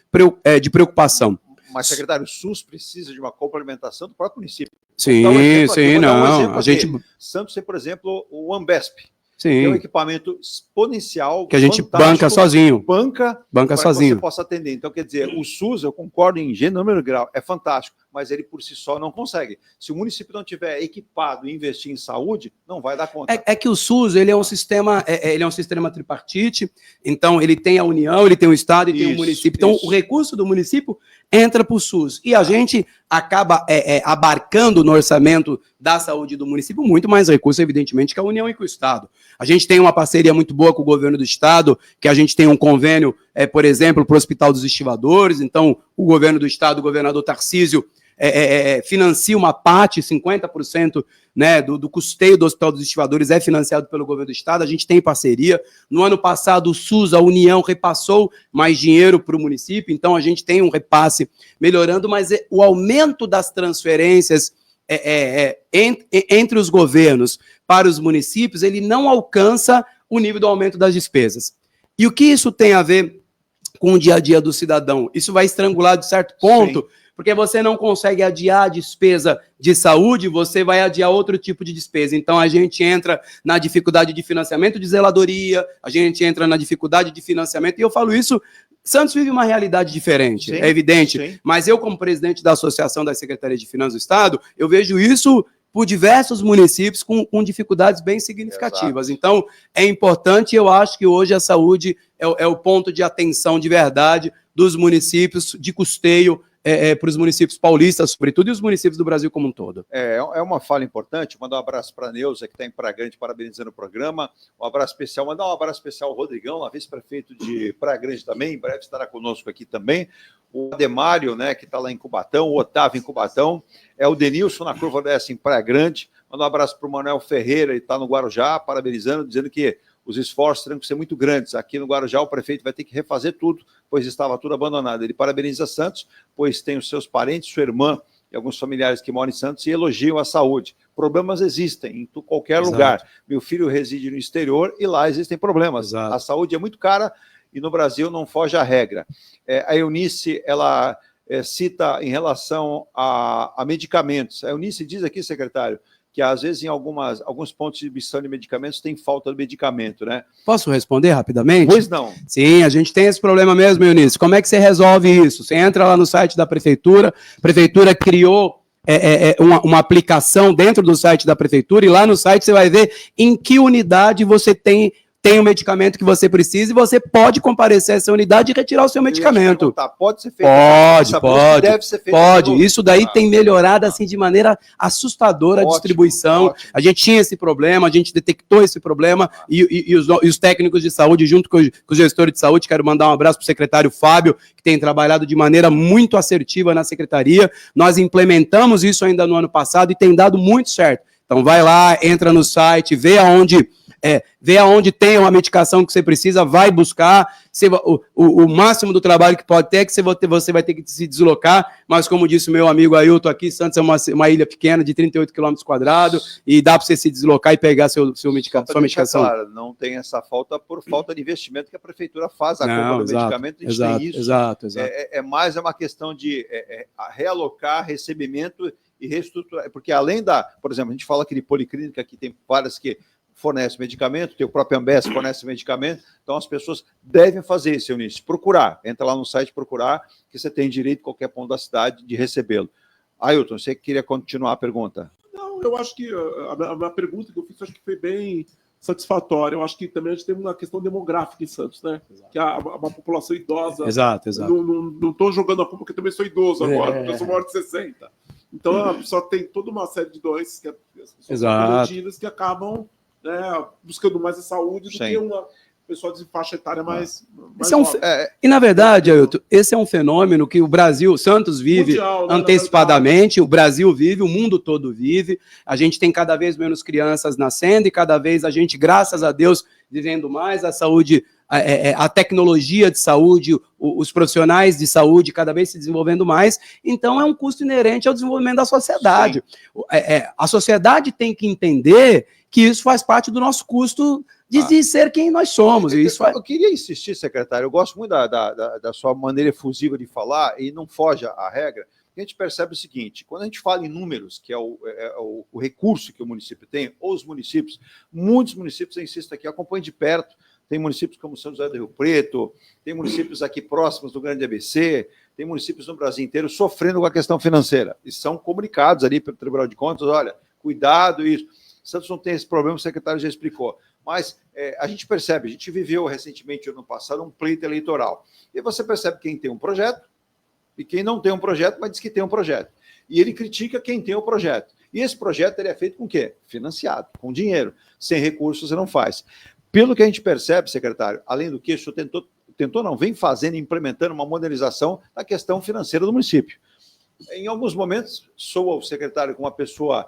de preocupação. Mas, secretário, o SUS precisa de uma complementação do próprio município. Sim, a gente... Santos tem, por exemplo, o Ambesp. Sim. Que é um equipamento exponencial. Que a gente banca sozinho. Banca sozinho. Que você possa atender. Então, quer dizer, o SUS, eu concordo em gênero, número e grau, é fantástico, mas ele por si só não consegue. Se o município não tiver equipado e investir em saúde, não vai dar conta. É que o SUS, ele é um sistema, tripartite, então ele tem a União, ele tem o Estado e tem o município. Então, o recurso do município entra para o SUS. E a gente acaba abarcando no orçamento da saúde do município muito mais recursos, evidentemente, que a União e que o Estado. A gente tem uma parceria muito boa com o governo do Estado, que a gente tem um convênio, por exemplo, para o Hospital dos Estivadores. Então, o governo do Estado, o governador Tarcísio, financia uma parte, 50%, né, do custeio do Hospital dos Estivadores é financiado pelo governo do Estado. A gente tem parceria. No ano passado, o SUS, a União, repassou mais dinheiro para o município, então a gente tem um repasse melhorando, mas o aumento das transferências entre os governos para os municípios, ele não alcança o nível do aumento das despesas. E o que isso tem a ver com o dia a dia do cidadão? Isso vai estrangular de certo ponto, sim, porque você não consegue adiar a despesa de saúde, você vai adiar outro tipo de despesa. Então, a gente entra na dificuldade de financiamento de zeladoria, a gente entra na dificuldade de financiamento, e eu falo isso, Santos vive uma realidade diferente, sim, é evidente, sim, mas eu, como presidente da Associação das Secretarias de Finanças do Estado, eu vejo isso por diversos municípios com dificuldades bem significativas. Exato. Então, é importante, eu acho que hoje a saúde é o ponto de atenção de verdade dos municípios, de custeio, para os municípios paulistas, sobretudo, e os municípios do Brasil como um todo. É uma fala importante. Mandar um abraço para a Neuza, que está em Praia Grande, parabenizando o programa. Um abraço especial. Mandar um abraço especial ao Rodrigão, vice-prefeito de Praia Grande também, em breve estará conosco aqui também. O Ademário, né, que está lá em Cubatão, o Otávio em Cubatão. É o Denilson na Curva dessa em Praia Grande. Mandar um abraço para o Manuel Ferreira, ele está no Guarujá, parabenizando, dizendo que os esforços teriam que ser muito grandes. Aqui no Guarujá, o prefeito vai ter que refazer tudo, pois estava tudo abandonado. Ele parabeniza Santos, pois tem os seus parentes, sua irmã e alguns familiares que moram em Santos e elogiam a saúde. Problemas existem em qualquer lugar. Meu filho reside no exterior e lá existem problemas. A saúde é muito cara e no Brasil não foge à regra. A Eunice, ela cita em relação a medicamentos. A Eunice diz aqui, secretário, que às vezes em alguns pontos de distribuição de medicamentos tem falta de medicamento, né? Posso responder rapidamente? Pois não. Sim, a gente tem esse problema mesmo, Eunice. Como é que você resolve isso? Você entra lá no site da prefeitura, a prefeitura criou uma aplicação dentro do site da prefeitura e lá no site você vai ver em que unidade você tem o medicamento que você precisa e você pode comparecer a essa unidade e retirar o seu medicamento. Pode ser feito. Pode. Deve ser feito. Pode. Isso daí tem melhorado assim de maneira assustadora a distribuição. Ótimo. A gente tinha esse problema, a gente detectou esse problema e os técnicos de saúde, junto com os gestores de saúde, quero mandar um abraço para o secretário Fábio, que tem trabalhado de maneira muito assertiva na secretaria. Nós implementamos isso ainda no ano passado e tem dado muito certo. Então vai lá, entra no site, vê aonde tem uma medicação que você precisa, vai buscar. O máximo do trabalho que pode ter é que você vai ter que se deslocar, mas como disse o meu amigo Ailton aqui, Santos é uma ilha pequena de 38 km² e dá para você se deslocar e pegar sua medicação. Claro, não tem essa falta por falta de investimento que a prefeitura faz a compra do medicamento, a gente tem isso. Exato. É mais uma questão de realocar recebimento e reestruturar, porque além por exemplo, a gente fala aqui de policlínica, que tem várias que fornecem medicamento, tem o próprio Ambes que fornece medicamento, então as pessoas devem fazer isso, Eunice, procurar, entra lá no site, procurar, que você tem direito, qualquer ponto da cidade, de recebê-lo. Ailton, você queria continuar a pergunta? Não, eu acho que a pergunta que eu fiz, acho que foi bem satisfatória. Eu acho que também a gente tem uma questão demográfica em Santos, né? Exato. Que uma população idosa. Exato. Não estou jogando a culpa, porque eu também sou idoso agora, porque eu sou maior de 60. Então, a pessoa tem toda uma série de doenças que as pessoas são cometidas, que acabam buscando mais a saúde do que uma pessoa de faixa etária mais e, na verdade, Ailton, esse é um fenômeno que o Brasil, Santos vive mundial, antecipadamente, o Brasil vive, o mundo todo vive, a gente tem cada vez menos crianças nascendo e cada vez a gente, graças a Deus, vivendo mais, a saúde, a tecnologia de saúde, os profissionais de saúde cada vez se desenvolvendo mais, então é um custo inerente ao desenvolvimento da sociedade. A sociedade tem que entender que isso faz parte do nosso custo de ser quem nós somos. Eu queria insistir, secretário, eu gosto muito da sua maneira efusiva de falar e não foge à regra. A gente percebe o seguinte, quando a gente fala em números, que é o recurso que o município tem, ou os municípios, muitos municípios, eu insisto aqui, acompanham de perto, tem municípios como São José do Rio Preto, tem municípios aqui próximos do Grande ABC, tem municípios no Brasil inteiro sofrendo com a questão financeira, e são comunicados ali pelo Tribunal de Contas, olha, cuidado, isso. Santos não tem esse problema, o secretário já explicou. Mas a gente percebe, a gente viveu recentemente, ano passado, um pleito eleitoral. E você percebe quem tem um projeto e quem não tem um projeto, mas diz que tem um projeto. E ele critica quem tem o projeto. E esse projeto ele é feito com o quê? Financiado, com dinheiro. Sem recursos você não faz. Pelo que a gente percebe, secretário, além do que, o senhor vem fazendo, implementando uma modernização da questão financeira do município. Em alguns momentos, soa o secretário como uma pessoa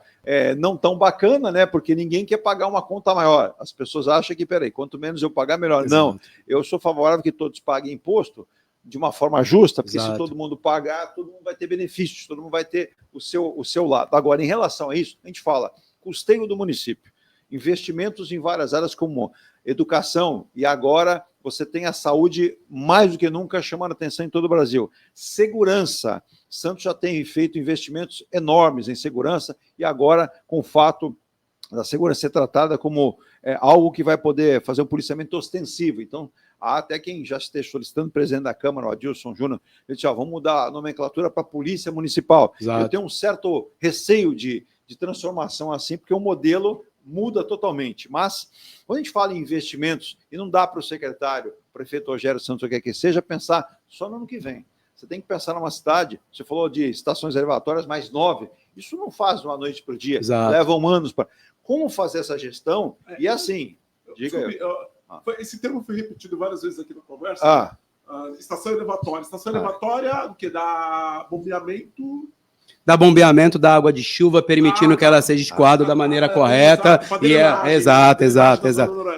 não tão bacana, né? Porque ninguém quer pagar uma conta maior. As pessoas acham que, peraí, quanto menos eu pagar, melhor. Exato. Não, eu sou favorável que todos paguem imposto de uma forma justa, porque se todo mundo pagar, todo mundo vai ter benefícios, todo mundo vai ter o seu lado. Agora, em relação a isso, a gente fala custeio do município, investimentos em várias áreas como educação, e agora você tem a saúde mais do que nunca chamando atenção em todo o Brasil. Segurança. Santos já tem feito investimentos enormes em segurança e agora com o fato da segurança ser tratada como algo que vai poder fazer um policiamento ostensivo. Então, há até quem já esteja solicitando, o presidente da Câmara, o Adilson Júnior, ele disse, vamos mudar a nomenclatura para Polícia Municipal. Exato. Eu tenho um certo receio de transformação assim, porque o modelo muda totalmente. Mas, quando a gente fala em investimentos, e não dá para o secretário, o prefeito Rogério Santos, o que é que seja, pensar só no ano que vem. Você tem que pensar numa cidade, você falou de estações elevatórias mais 9, isso não faz de uma noite para o dia, levam anos para... Como fazer essa gestão? E assim, diga esse termo foi repetido várias vezes aqui na conversa. Estação elevatória. Estação elevatória, o que dá bombeamento... da bombeamento da água de chuva, permitindo que ela seja escoada da maneira correta. Exato.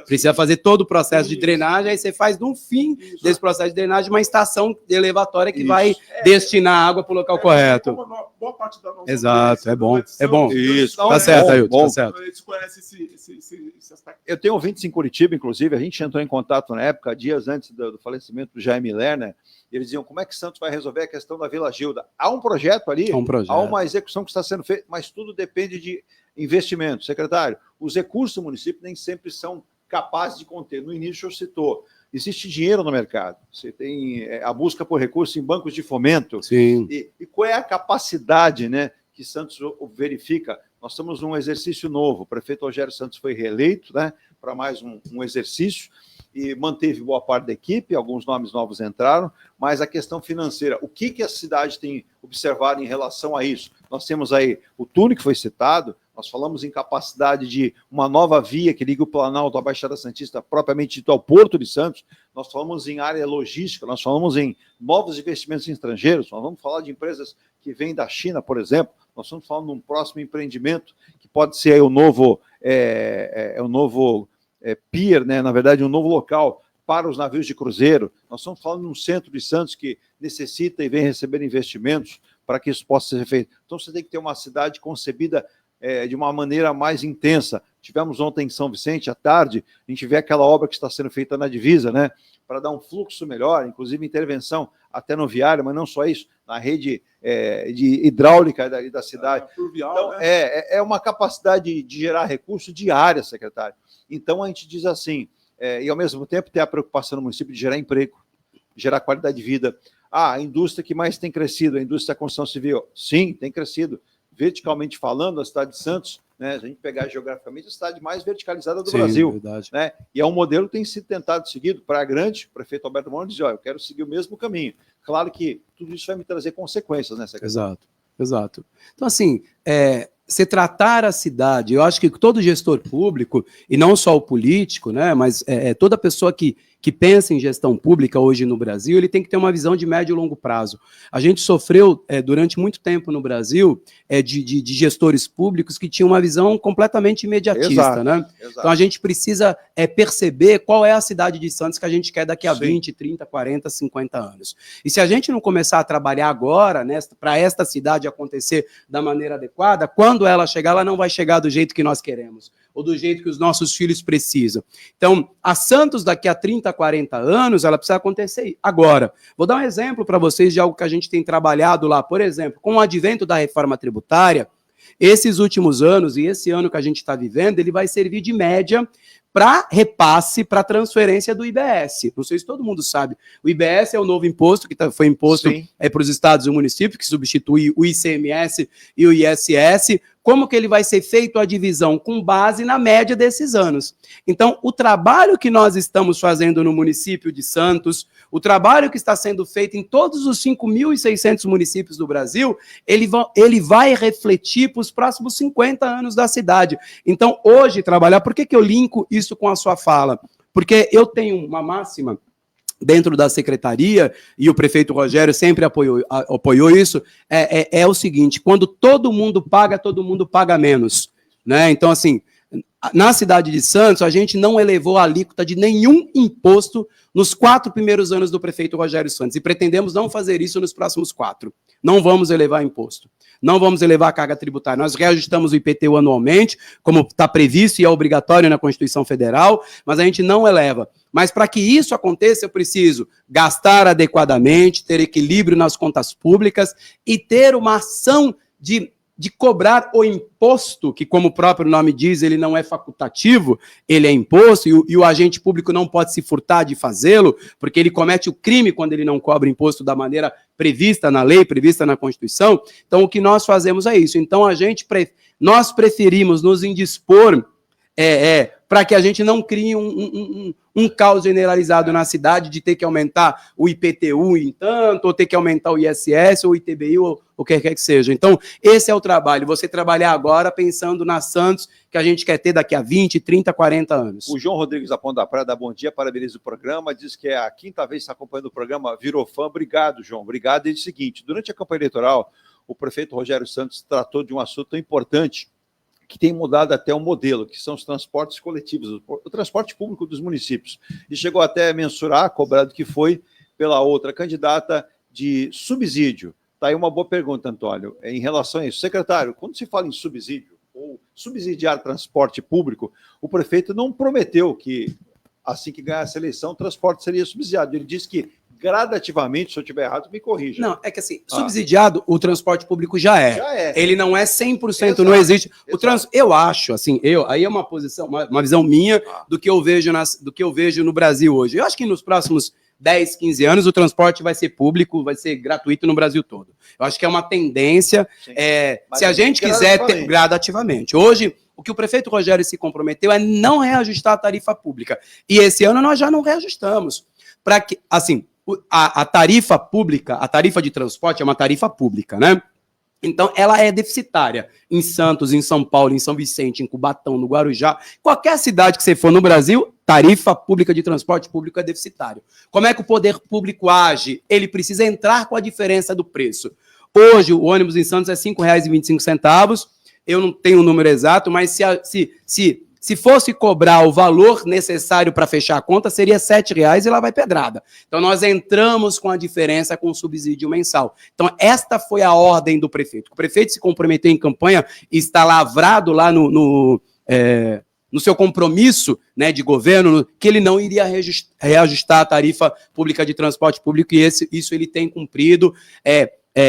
Precisa fazer todo o processo de drenagem, aí você faz no fim desse processo de drenagem uma estação elevatória que vai destinar a água para o local correto. Boa parte da nossa Exato, é bom. Isso. Tá certo, Ailton, tá certo. A gente conhece esse aspecto. Eu tenho ouvintes em Curitiba, inclusive, a gente entrou em contato na época, dias antes do falecimento do Jaime Lerner, e eles diziam, como é que Santos vai resolver a questão da Vila Gilda? Há um projeto ali, há uma execução que está sendo feita, mas tudo depende de investimento. Secretário, os recursos do município nem sempre são capazes de conter. No início, eu citou, existe dinheiro no mercado, você tem a busca por recursos em bancos de fomento. Sim. E qual é a capacidade, né, que Santos verifica? Nós estamos num exercício novo, o prefeito Rogério Santos foi reeleito, né, para mais um exercício, e manteve boa parte da equipe, alguns nomes novos entraram, mas a questão financeira, o que a cidade tem observado em relação a isso? Nós temos aí o túnel que foi citado, nós falamos em capacidade de uma nova via que liga o Planalto à Baixada Santista, propriamente dito ao Porto de Santos, nós falamos em área logística, nós falamos em novos investimentos estrangeiros, nós vamos falar de empresas que vêm da China, por exemplo, nós estamos falando de um próximo empreendimento que pode ser aí o novo pier, né? Na verdade, um novo local para os navios de cruzeiro. Nós estamos falando de um centro de Santos que necessita e vem receber investimentos para que isso possa ser feito. Então, você tem que ter uma cidade concebida de uma maneira mais intensa. Tivemos ontem em São Vicente, à tarde, a gente vê aquela obra que está sendo feita na divisa, né? Para dar um fluxo melhor, inclusive intervenção até no viário, mas não só isso, na rede de hidráulica da cidade. Então, é uma capacidade de gerar recurso diária, secretário. Então, a gente diz assim, e ao mesmo tempo ter a preocupação no município de gerar emprego, gerar qualidade de vida. A indústria que mais tem crescido, a indústria da construção civil, sim, tem crescido. Verticalmente falando, a cidade de Santos, né, se a gente pegar geograficamente, a cidade mais verticalizada do Brasil. Verdade. Né, e é um modelo que tem sido tentado seguido. Praia Grande, o prefeito Alberto Moura dizia, eu quero seguir o mesmo caminho. Claro que tudo isso vai me trazer consequências, né, secretário? Exato. Então, assim, se tratar a cidade, eu acho que todo gestor público, e não só o político, né, mas toda pessoa que pensa em gestão pública hoje no Brasil, ele tem que ter uma visão de médio e longo prazo. A gente sofreu, durante muito tempo no Brasil, de gestores públicos que tinham uma visão completamente imediatista. Exato, né? Exato. Então, a gente precisa perceber qual é a cidade de Santos que a gente quer daqui a 20, 30, 40, 50 anos. E se a gente não começar a trabalhar agora, né, para esta cidade acontecer da maneira adequada, quando ela chegar, ela não vai chegar do jeito que nós queremos, ou do jeito que os nossos filhos precisam. Então, a Santos, daqui a 30, 40 anos, ela precisa acontecer agora. Vou dar um exemplo para vocês de algo que a gente tem trabalhado lá. Por exemplo, com o advento da reforma tributária, esses últimos anos e esse ano que a gente está vivendo, ele vai servir de média para repasse, para transferência do IBS. Não sei se todo mundo sabe. O IBS é o novo imposto que foi imposto para os estados e municípios, que substitui o ICMS e o ISS. Como que ele vai ser feito a divisão? Com base na média desses anos. Então, o trabalho que nós estamos fazendo no município de Santos, o trabalho que está sendo feito em todos os 5.600 municípios do Brasil, ele vai refletir para os próximos 50 anos da cidade. Então, hoje, trabalhar... Por que eu linko isso com a sua fala? Porque eu tenho uma máxima dentro da secretaria, e o prefeito Rogério sempre apoiou isso, é o seguinte: quando todo mundo paga menos. Né? Então, assim, na cidade de Santos, a gente não elevou a alíquota de nenhum imposto nos 4 primeiros anos do prefeito Rogério Santos, e pretendemos não fazer isso nos próximos 4. Não vamos elevar imposto. Não vamos elevar a carga tributária. Nós reajustamos o IPTU anualmente, como está previsto e é obrigatório na Constituição Federal, mas a gente não eleva. Mas para que isso aconteça, eu preciso gastar adequadamente, ter equilíbrio nas contas públicas e ter uma ação de cobrar o imposto, que, como o próprio nome diz, ele não é facultativo, ele é imposto, e o agente público não pode se furtar de fazê-lo, porque ele comete o crime quando ele não cobra imposto da maneira prevista na lei, prevista na Constituição. Então, o que nós fazemos é isso. Então, nós preferimos nos indispor para que a gente não crie um caos generalizado na cidade de ter que aumentar o IPTU em tanto, ou ter que aumentar o ISS, ou o ITBI, ou o que quer que seja. Então, esse é o trabalho, você trabalhar agora pensando na Santos que a gente quer ter daqui a 20, 30, 40 anos. O João Rodrigues da Ponta da Praia dá bom dia, parabeniza o programa, diz que é a 5ª vez que está acompanhando o programa, virou fã. Obrigado, João, obrigado. E diz o seguinte: durante a campanha eleitoral, o prefeito Rogério Santos tratou de um assunto importante que tem mudado até o modelo, que são os transportes coletivos, o transporte público dos municípios. E chegou até a mensurar, cobrado que foi pela outra candidata, de subsídio. Está aí uma boa pergunta, Antônio, em relação a isso. Secretário, quando se fala em subsídio, ou subsidiar transporte público, o prefeito não prometeu que, assim que ganhasse a eleição, o transporte seria subsidiado. Ele disse que, gradativamente, se eu estiver errado, me corrija. Não, é que assim, subsidiado, o transporte público já é. Já é. Ele não é 100%, Exato, não existe. exato. Eu acho, assim, aí é uma posição, uma visão minha do que eu vejo no Brasil hoje. Eu acho que nos próximos 10, 15 anos o transporte vai ser público, vai ser gratuito no Brasil todo. Eu acho que é uma tendência, se a gente quiser ter gradativamente. Hoje, o que o prefeito Rogério se comprometeu é não reajustar a tarifa pública. E esse ano nós já não reajustamos. Para que, assim, a tarifa pública, a tarifa de transporte é uma tarifa pública, né? Então, ela é deficitária. Em Santos, em São Paulo, em São Vicente, em Cubatão, no Guarujá, qualquer cidade que você for no Brasil, tarifa pública de transporte público é deficitário. Como é que o poder público age? Ele precisa entrar com a diferença do preço. Hoje, o ônibus em Santos é R$ 5,25. Eu não tenho o número exato, mas se fosse cobrar o valor necessário para fechar a conta, seria R$ 7,00 e lá vai pedrada. Então, nós entramos com a diferença com o subsídio mensal. Então, esta foi a ordem do prefeito. O prefeito se comprometeu em campanha e está lavrado lá no seu compromisso, né, de governo, que ele não iria reajustar a tarifa pública de transporte público, e isso ele tem cumprido,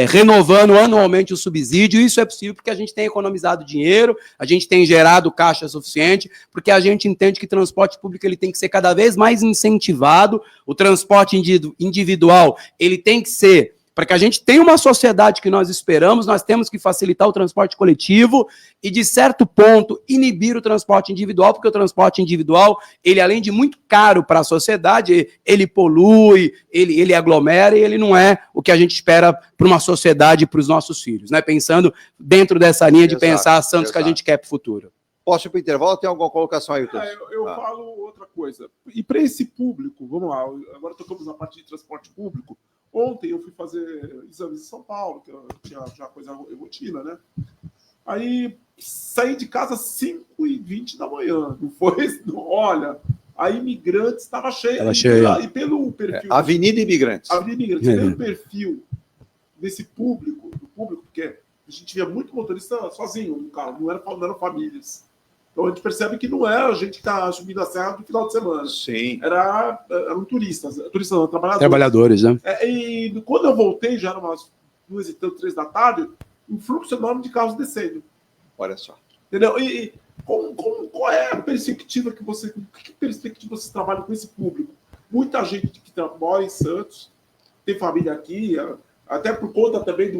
renovando anualmente o subsídio. Isso é possível porque a gente tem economizado dinheiro, a gente tem gerado caixa suficiente, porque a gente entende que transporte público ele tem que ser cada vez mais incentivado, o transporte individual ele tem que ser, para que a gente tenha uma sociedade que nós esperamos, nós temos que facilitar o transporte coletivo e, de certo ponto, inibir o transporte individual, porque o transporte individual, ele, além de muito caro para a sociedade, ele polui, ele aglomera e ele não é o que a gente espera para uma sociedade e para os nossos filhos, né? Pensando dentro dessa linha de pensar a Santos que a gente quer para o futuro. Posso ir para o intervalo? Tem alguma colocação aí, Eu falo outra coisa. E para esse público, vamos lá, agora tocamos na parte de transporte público. Ontem eu fui fazer exames em São Paulo, que eu tinha já coisa rotina, né? Aí saí de casa às 5h20 da manhã. Não foi? Olha, a Imigrantes estava cheia. Estava cheia. E pelo perfil. Avenida Imigrantes. Avenida Imigrantes. Pelo perfil desse público, porque a gente via muito motorista sozinho no carro, não eram famílias. Então a gente percebe que não é a gente que está subindo a serra no final de semana. Sim. Eram turistas não, Trabalhadores, né? E quando eu voltei, já eram umas 2h30, 3 da tarde, um fluxo enorme de carros descendo. Olha só. Entendeu? E qual é a perspectiva que vocês trabalham com esse público? Muita gente que mora em Santos, tem família aqui, até por conta também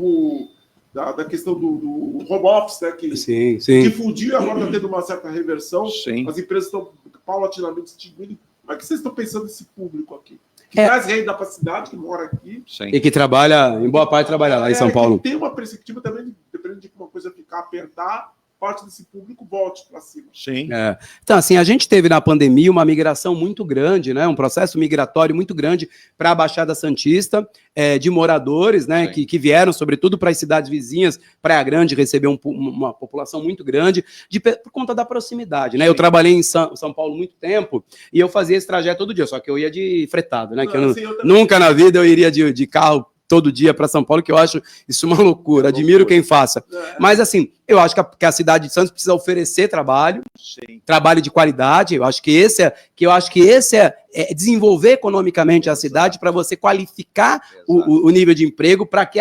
da questão do home office, né, que fundiu e agora está tendo uma certa reversão. Sim. As empresas estão paulatinamente extinguindo. Como é que vocês estão pensando nesse público aqui? Que traz renda para a cidade, que mora aqui. Sim. E que trabalha, em boa parte, trabalha lá em São Paulo. Tem uma perspectiva também, dependendo de uma coisa ficar, apertar, parte desse público volte para cima. Sim. Então, assim, a gente teve na pandemia uma migração muito grande, né? Um processo migratório muito grande para a Baixada Santista, de moradores, né? Que vieram, sobretudo, para as cidades vizinhas. Praia Grande recebeu uma população muito grande por conta da proximidade, né? Eu trabalhei em São Paulo muito tempo e eu fazia esse trajeto todo dia, só que eu ia de fretado, né? Nunca na vida eu iria de carro todo dia para São Paulo, que eu acho isso uma loucura. Admiro quem faça. Mas, assim, eu acho que a cidade de Santos precisa oferecer trabalho, trabalho de qualidade. Eu acho que esse é desenvolver economicamente a cidade para você qualificar o nível de emprego, para que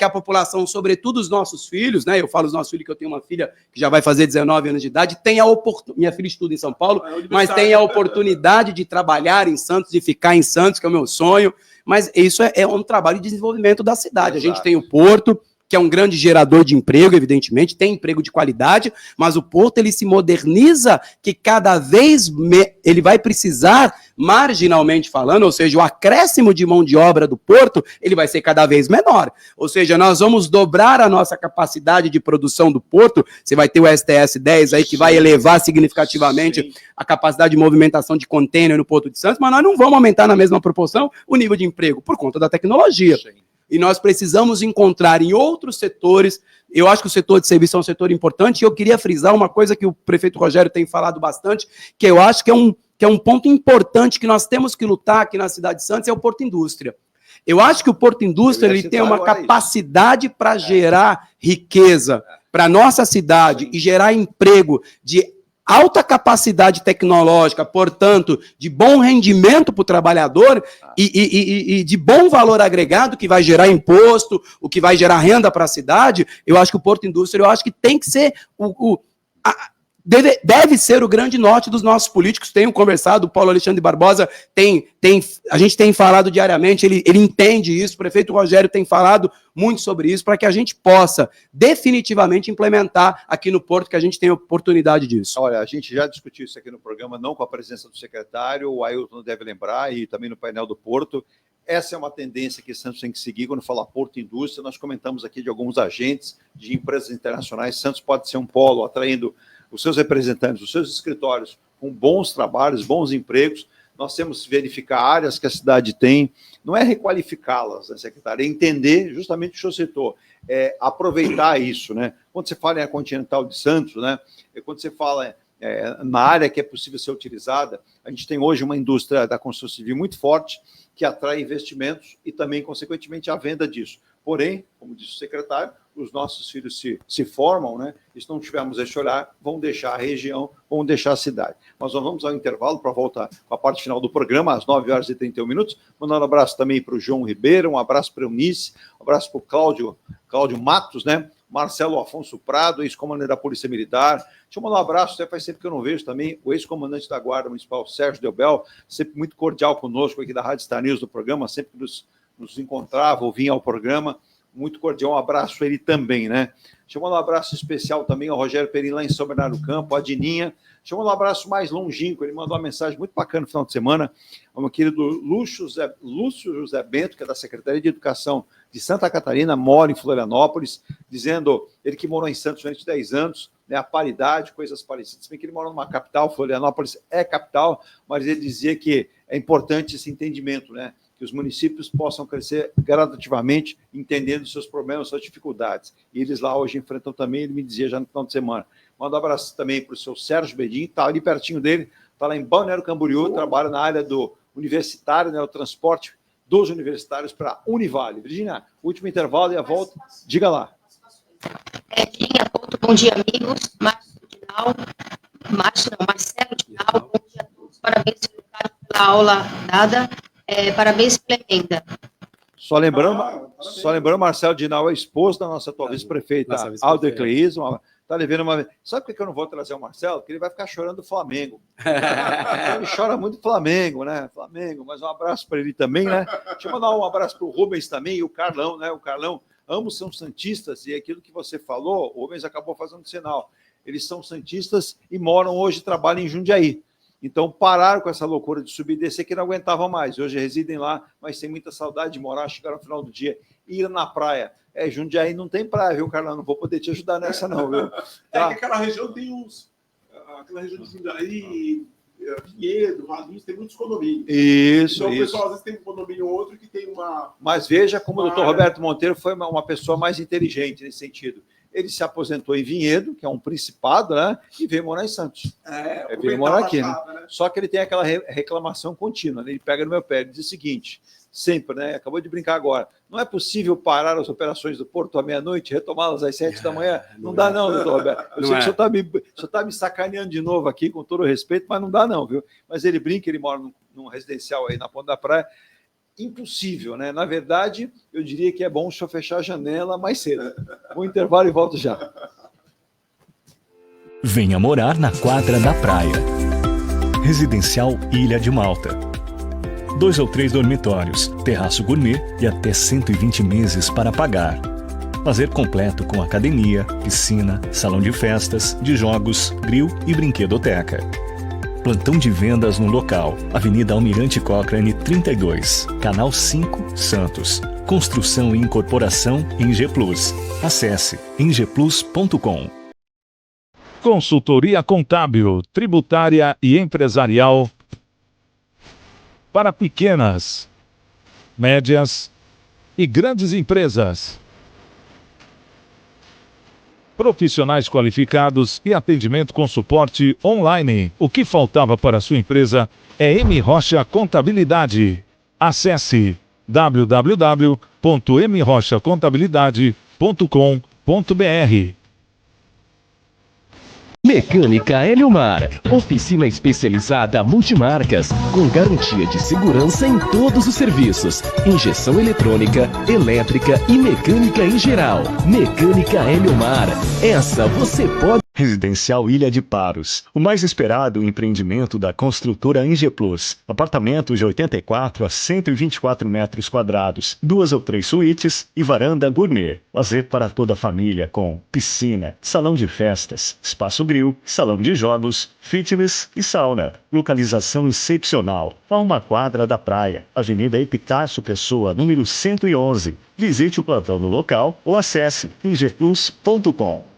a população, sobretudo os nossos filhos, né? Eu falo os nossos filhos, que eu tenho uma filha que já vai fazer 19 anos de idade, tenha a oportunidade. Minha filha estuda em São Paulo, mas tem a oportunidade de trabalhar em Santos, de ficar em Santos, que é o meu sonho. Mas isso é um trabalho de desenvolvimento da cidade. Exato. A gente tem o Porto, que é um grande gerador de emprego, evidentemente, tem emprego de qualidade, mas o Porto ele se moderniza, que cada vez ele vai precisar, marginalmente falando, ou seja, o acréscimo de mão de obra do Porto, ele vai ser cada vez menor. Ou seja, nós vamos dobrar a nossa capacidade de produção do Porto. Você vai ter o STS-10 aí, que vai elevar significativamente a capacidade de movimentação de contêiner no Porto de Santos, mas nós não vamos aumentar na mesma proporção o nível de emprego, por conta da tecnologia. e nós precisamos encontrar em outros setores. Eu acho que o setor de serviço é um setor importante, e eu queria frisar uma coisa que o prefeito Rogério tem falado bastante, que eu acho que é um ponto importante que nós temos que lutar aqui na cidade de Santos, é o Porto Indústria. Eu acho que o Porto Indústria ele tem uma capacidade para gerar riqueza para a nossa cidade e gerar emprego de alta capacidade tecnológica, portanto, de bom rendimento para o trabalhador e de bom valor agregado, que vai gerar imposto, o que vai gerar renda para a cidade. Eu acho que o Porto Indústria, eu acho que tem que ser deve ser o grande norte dos nossos políticos. Tenho conversado, o Paulo Alexandre Barbosa a gente tem falado diariamente, ele entende isso, o prefeito Rogério tem falado muito sobre isso, para que a gente possa definitivamente implementar aqui no Porto, que a gente tem oportunidade disso. Olha, a gente já discutiu isso aqui no programa, não com a presença do secretário, o Ailton deve lembrar, e também no painel do Porto. Essa é uma tendência que Santos tem que seguir quando fala Porto Indústria. Nós comentamos aqui de alguns agentes de empresas internacionais. Santos pode ser um polo atraindo os seus representantes, os seus escritórios, com bons trabalhos, bons empregos. Nós temos que verificar áreas que a cidade tem, não é requalificá-las, né, secretário? É entender justamente o seu setor, aproveitar isso, né? Quando você fala em Continental de Santos, né? Quando você fala na área que é possível ser utilizada, a gente tem hoje uma indústria da construção civil muito forte, que atrai investimentos e também, consequentemente, a venda disso. Porém, como disse o secretário, os nossos filhos se formam, né? E se não tivermos esse olhar, vão deixar a região, vão deixar a cidade. Mas nós vamos ao intervalo para voltar com a parte final do programa, às 9h31. Mandando um abraço também para o João Ribeiro, um abraço para a Eunice, um abraço para o Cláudio Matos, né? Marcelo Afonso Prado, ex-comandante da Polícia Militar. Deixa eu mandar um abraço, até faz tempo que eu não vejo também, o ex-comandante da Guarda Municipal, Sérgio Delbel, sempre muito cordial conosco aqui da Rádio Star News, do programa, sempre que nos encontrava ou vinha ao programa, muito cordial, um abraço a ele também, né? Deixa eu mandar um abraço especial também ao Rogério Perim, lá em São Bernardo do Campo, a Dininha. Deixa eu mandar um abraço mais longínquo, ele mandou uma mensagem muito bacana no final de semana, ao meu querido Lúcio José Bento, que é da Secretaria de Educação de Santa Catarina, mora em Florianópolis, dizendo, ele que morou em Santos durante 10 anos, né, a paridade, coisas parecidas, bem que ele mora numa capital, Florianópolis é capital, mas ele dizia que é importante esse entendimento, né, que os municípios possam crescer gradativamente, entendendo os seus problemas, suas dificuldades. E eles lá hoje enfrentam também, ele me dizia já no final de semana. Manda um abraço também para o seu Sérgio Bedin, está ali pertinho dele, está lá em Balneário Camboriú, trabalha na área do universitário, né, o transporte dos universitários para a Univale. Virginia, último intervalo e a volta, diga lá. Bom dia, amigos. Marcelo Dinal, bom dia a todos. Parabéns, secretário, pela aula dada. Parabéns pela emenda. Só lembrando, Marcelo Dinal é esposo da nossa atual vice-prefeita, Alder Cleis, está levando uma... Sabe por que eu não vou trazer o Marcelo? Porque ele vai ficar chorando do Flamengo. Ele chora muito do Flamengo, né? Flamengo, mas um abraço para ele também, né? Deixa eu mandar um abraço para o Rubens também e o Carlão, né? O Carlão, ambos são santistas, e aquilo que você falou, o Rubens acabou fazendo sinal. Eles são santistas e moram hoje, trabalham em Jundiaí. Então, pararam com essa loucura de subir e descer, que não aguentavam mais. Hoje residem lá, mas tem muita saudade de morar, chegaram no final do dia, ir na praia. Jundiaí não tem praia, viu, Carlão? Não vou poder te ajudar nessa, não, viu? Tá? Que aquela região tem aquela região de Jundiaí, Vinhedo, Valinhos, tem muitos condomínios. Isso, então, o pessoal às vezes tem um condomínio ou outro que tem uma... Mas veja como o doutor Roberto Monteiro foi uma pessoa mais inteligente nesse sentido. Ele se aposentou em Vinhedo, que é um principado, né? E veio morar em Santos. Veio morar aqui, né? Só que ele tem aquela reclamação contínua, né? Ele pega no meu pé e diz o seguinte, sempre, né? Acabou de brincar agora. Não é possível parar as operações do Porto à meia-noite, retomá-las às 7 da manhã? Não dá não, doutor Roberto. Eu sei que o senhor está me sacaneando de novo aqui, com todo o respeito, mas não dá não, viu? Mas ele brinca, ele mora num residencial aí na Ponta da Praia. Impossível, né? Na verdade, eu diria que é bom o senhor fechar a janela mais cedo. Vou intervalo e volto já. Venha morar na quadra da praia. Residencial Ilha de Malta. 2 ou 3 dormitórios, terraço gourmet e até 120 meses para pagar. Lazer completo com academia, piscina, salão de festas, de jogos, grill e brinquedoteca. Plantão de vendas no local, Avenida Almirante Cochrane 32, Canal 5, Santos. Construção e incorporação em G+. Acesse engeplus.com. Consultoria contábil, tributária e empresarial para pequenas, médias e grandes empresas. Profissionais qualificados e atendimento com suporte online. O que faltava para a sua empresa é M. Rocha Contabilidade. Acesse www.mrochacontabilidade.com.br. Mecânica Eliomar, oficina especializada multimarcas, com garantia de segurança em todos os serviços, injeção eletrônica, elétrica e mecânica em geral. Mecânica Eliomar, essa você pode... Residencial Ilha de Paros, o mais esperado empreendimento da construtora Inge Plus. Apartamentos de 84 a 124 metros quadrados, 2 ou 3 suítes e varanda gourmet. Lazer para toda a família com piscina, salão de festas, espaço grill, salão de jogos, fitness e sauna. Localização excepcional, a uma quadra da praia, Avenida Epitácio Pessoa, número 111. Visite o plantão no local ou acesse ingeplus.com.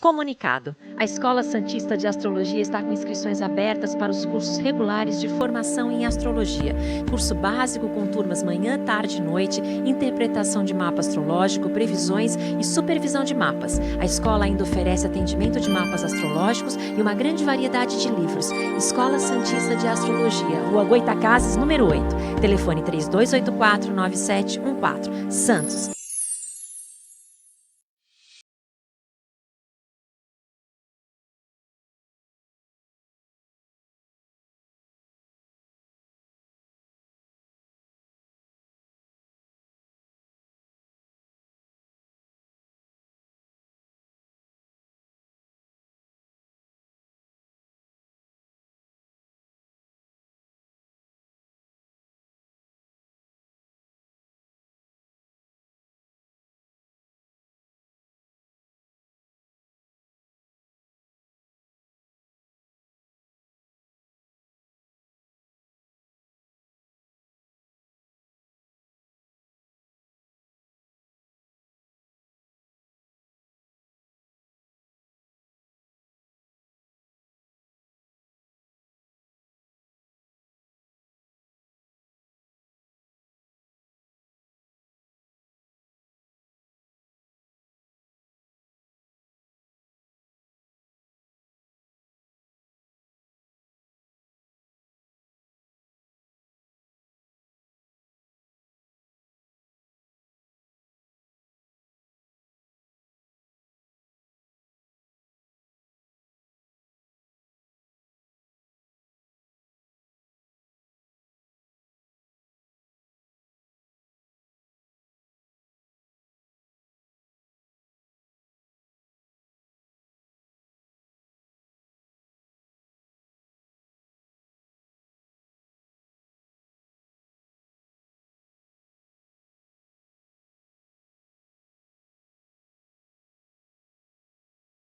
Comunicado. A Escola Santista de Astrologia está com inscrições abertas para os cursos regulares de formação em astrologia. Curso básico com turmas manhã, tarde e noite, interpretação de mapa astrológico, previsões e supervisão de mapas. A escola ainda oferece atendimento de mapas astrológicos e uma grande variedade de livros. Escola Santista de Astrologia, Rua Goitacazes, número 8. Telefone 3284-9714. Santos.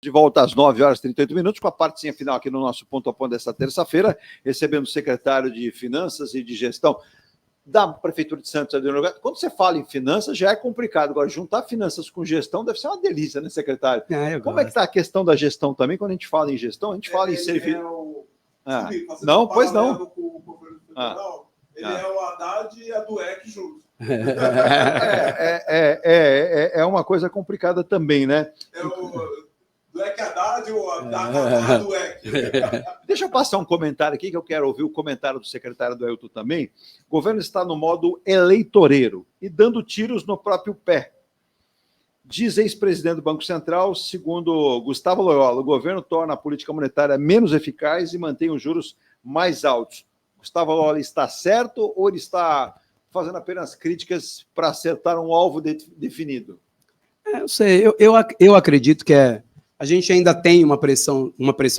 De volta às 9h38, com a partezinha final aqui no nosso Ponto a Ponto desta terça-feira, recebendo o secretário de Finanças e de Gestão da Prefeitura de Santos. Quando você fala em finanças, já é complicado. Agora, juntar finanças com gestão deve ser uma delícia, né, secretário? Como é que está a questão da gestão também? Quando a gente fala em gestão, a gente fala em serviço. Não, pois não. Ele é o Haddad e a Dueck juntos. É uma coisa complicada também, né? É o Dueck Haddad ou a Dueck? Deixa eu passar um comentário aqui, que eu quero ouvir o comentário do secretário do Ailton também. O governo está no modo eleitoreiro e dando tiros no próprio pé. Diz ex-presidente do Banco Central, segundo Gustavo Loyola, o governo torna a política monetária menos eficaz e mantém os juros mais altos. Gustavo Loyola está certo ou ele está fazendo apenas críticas para acertar um alvo definido? Eu sei, eu acredito que a gente ainda tem uma pressão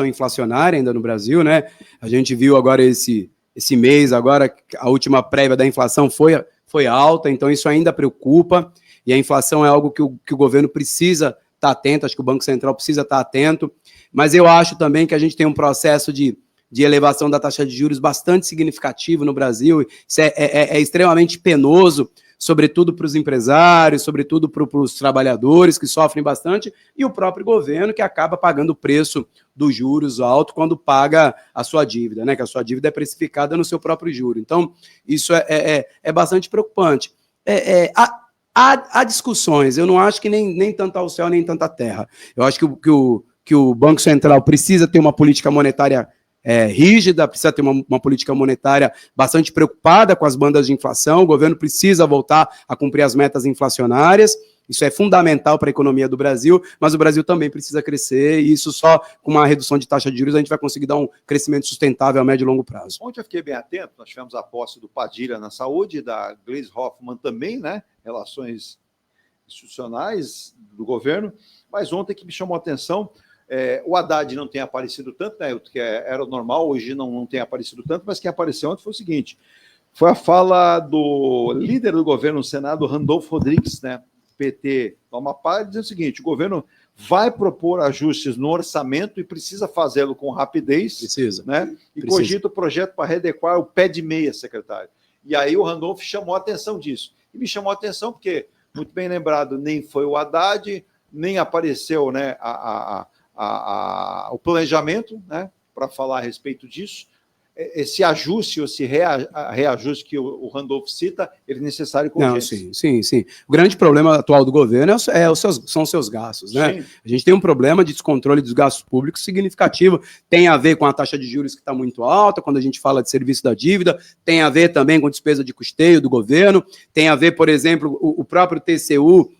inflacionária ainda no Brasil, né? A gente viu agora esse mês, agora a última prévia da inflação foi alta, então isso ainda preocupa, e a inflação é algo que o governo precisa estar atento, acho que o Banco Central precisa estar atento, mas eu acho também que a gente tem um processo de elevação da taxa de juros bastante significativo no Brasil, isso é extremamente penoso, sobretudo para os empresários, sobretudo para os trabalhadores que sofrem bastante, e o próprio governo que acaba pagando o preço dos juros alto quando paga a sua dívida, né? Que a sua dívida é precificada no seu próprio juro. Então, isso é bastante preocupante. Há discussões, eu não acho que nem tanto ao céu, nem tanto à terra. Eu acho que o Banco Central precisa ter uma política monetária rígida, precisa ter uma política monetária bastante preocupada com as bandas de inflação, o governo precisa voltar a cumprir as metas inflacionárias, isso é fundamental para a economia do Brasil, mas o Brasil também precisa crescer, e isso só com uma redução de taxa de juros a gente vai conseguir dar um crescimento sustentável a médio e longo prazo. Ontem eu fiquei bem atento, nós tivemos a posse do Padilha na saúde, da Gleisi Hoffmann também, né? Relações institucionais do governo, mas ontem que me chamou a atenção, o Haddad não tem aparecido tanto, né? Que era normal, hoje não tem aparecido tanto, mas quem apareceu ontem foi o seguinte, foi a fala do líder do governo no Senado, Randolfo Rodrigues, né? PT do Amapá, dizendo o seguinte, o governo vai propor ajustes no orçamento e precisa fazê-lo com rapidez, né? E cogita o projeto para readequar o pé de meia, secretário. E aí o Randolfo chamou a atenção disso. E me chamou a atenção porque, muito bem lembrado, nem foi o Haddad, nem apareceu, né, o planejamento, né, para falar a respeito disso. Esse ajuste, ou esse reajuste que o Randolfo cita, ele é necessário com urgência. Sim. O grande problema atual do governo são os seus gastos, né? Sim. A gente tem um problema de descontrole dos gastos públicos significativo, tem a ver com a taxa de juros que está muito alta, quando a gente fala de serviço da dívida, tem a ver também com despesa de custeio do governo, tem a ver, por exemplo, o próprio TCU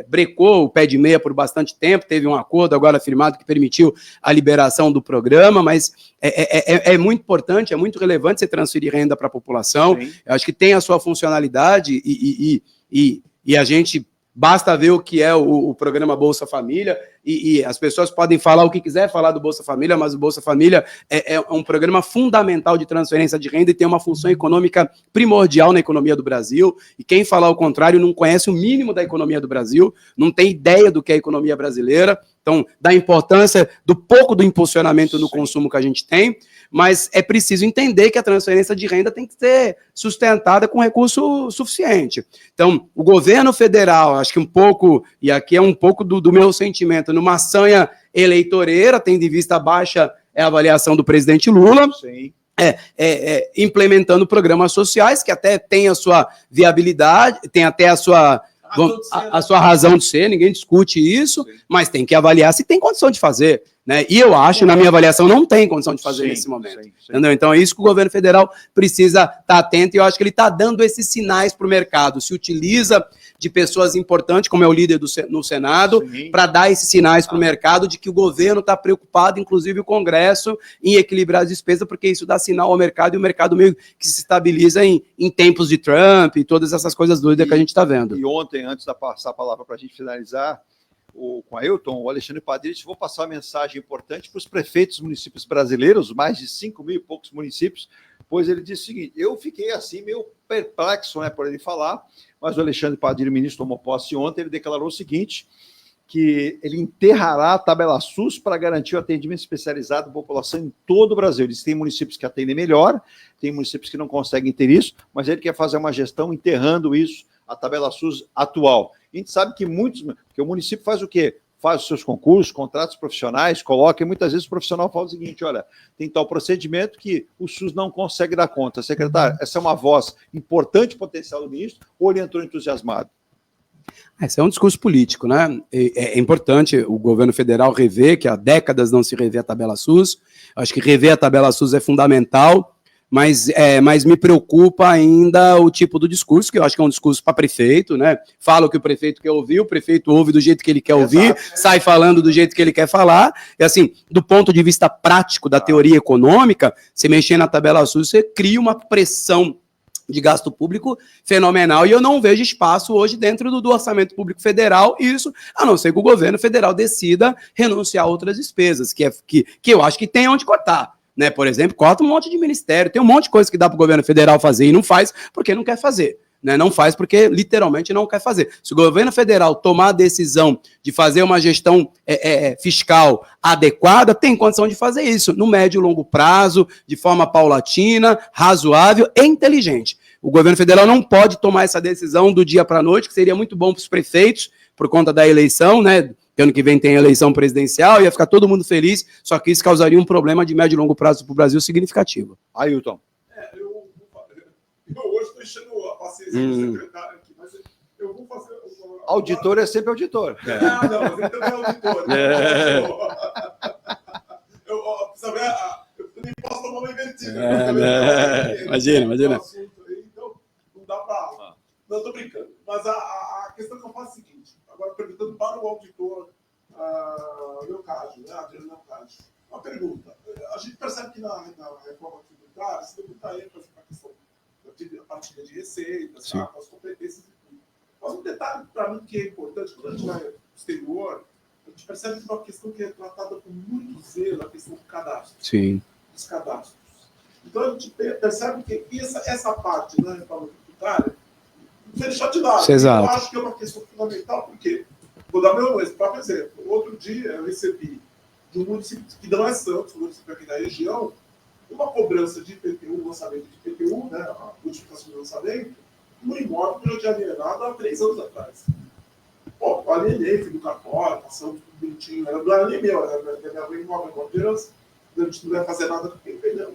brecou o pé de meia por bastante tempo, teve um acordo agora firmado que permitiu a liberação do programa, mas é muito importante, é muito relevante você transferir renda para a população. Sim. Eu acho que tem a sua funcionalidade e a gente... Basta ver o que é o programa Bolsa Família e as pessoas podem falar o que quiser falar do Bolsa Família, mas o Bolsa Família é um programa fundamental de transferência de renda e tem uma função econômica primordial na economia do Brasil. E quem falar o contrário não conhece o mínimo da economia do Brasil, não tem ideia do que é a economia brasileira. Então, da importância do pouco do impulsionamento no consumo que a gente tem, mas é preciso entender que a transferência de renda tem que ser sustentada com recurso suficiente. Então, o governo federal, acho que um pouco, e aqui é um pouco do meu sentimento, numa sanha eleitoreira, tendo em vista a baixa avaliação do presidente Lula, sim. Implementando programas sociais que até tem a sua viabilidade, tem até a sua razão de ser, ninguém discute isso, sim. Mas tem que avaliar se tem condição de fazer, né? E eu acho, na minha avaliação, não tem condição de fazer nesse momento. Sim. Entendeu? Então é isso que o governo federal precisa estar atento, e eu acho que ele está dando esses sinais para o mercado, se utiliza de pessoas importantes, como é o líder no Senado, para dar esses sinais para o mercado de que o governo está preocupado, inclusive o Congresso, em equilibrar as despesas, porque isso dá sinal ao mercado, e o mercado meio que se estabiliza em tempos de Trump e todas essas coisas doidas que a gente está vendo. E ontem, antes de passar a palavra para a gente finalizar, com a Ailton, o Alexandre Padilha, vou passar uma mensagem importante para os prefeitos dos municípios brasileiros, mais de 5 mil e poucos municípios, pois ele disse o seguinte, eu fiquei assim meio perplexo, né, por ele falar, mas o Alexandre Padilha, o ministro, tomou posse ontem, ele declarou o seguinte, que ele enterrará a tabela SUS para garantir o atendimento especializado à população em todo o Brasil. Ele disse que tem municípios que atendem melhor, tem municípios que não conseguem ter isso, mas ele quer fazer uma gestão enterrando isso, a tabela SUS atual. A gente sabe que porque o município faz o quê? Faz os seus concursos, contratos profissionais, coloca, e muitas vezes o profissional fala o seguinte, olha, tem tal procedimento que o SUS não consegue dar conta. Secretário, essa é uma voz importante potencial do ministro, ou ele entrou entusiasmado? Esse é um discurso político, né? É importante o governo federal rever, que há décadas não se revê a tabela SUS. Acho que rever a tabela SUS é fundamental, mas me preocupa ainda o tipo do discurso, que eu acho que é um discurso para prefeito, né? Fala o que o prefeito quer ouvir, o prefeito ouve do jeito que ele quer ouvir, sai falando do jeito que ele quer falar. E assim, do ponto de vista prático da teoria econômica, se mexer na tabela SUS, você cria uma pressão de gasto público fenomenal, e eu não vejo espaço hoje dentro do orçamento público federal, isso, a não ser que o governo federal decida renunciar a outras despesas, que eu acho que tem onde cortar. Né? Por exemplo, corta um monte de ministério, tem um monte de coisa que dá para o governo federal fazer e não faz porque não quer fazer. Né? Não faz porque literalmente não quer fazer. Se o governo federal tomar a decisão de fazer uma gestão fiscal adequada, tem condição de fazer isso no médio e longo prazo, de forma paulatina, razoável e inteligente. O governo federal não pode tomar essa decisão do dia para a noite, que seria muito bom para os prefeitos, por conta da eleição, né? Ano que vem tem eleição presidencial, ia ficar todo mundo feliz, só que isso causaria um problema de médio e longo prazo para o Brasil significativo. Ailton. Eu hoje estou enchendo a paciência do secretário aqui, mas eu vou fazer... Auditor é sempre auditor. Não, mas ele também é auditor. Eu nem posso tomar uma invertida. Imagina. Então, não dá para... Não, estou brincando. Mas a questão que eu faço é a seguinte, agora perguntando para o auditor Leocádio, né, Adriano Leocádio. Uma pergunta. A gente percebe que na reforma tributária se deu muita ênfase para a questão da partilha de receitas, com as competências e tudo. Mas um detalhe para mim que é importante, quando a gente vai no exterior, a gente percebe que é uma questão que é tratada com muito zelo, a questão do cadastro. Sim. Dos cadastros. Então a gente percebe que essa parte da reforma tributária não precisa deixar de lado. Exato. Eu acho que é uma questão fundamental, porque, vou dar meu próprio exemplo. Outro dia eu recebi de um município que não é Santos, um município aqui da região, uma cobrança de IPTU, lançamento de IPTU, né, a multiplicação de lançamento, no imóvel que eu tinha alienado há 3 anos atrás. Pô, eu alienei, fui do cartório, passando tudo bonitinho, não era nem meu, era da minha mãe, imóvel de herança, a gente não ia fazer nada com quem perdeu.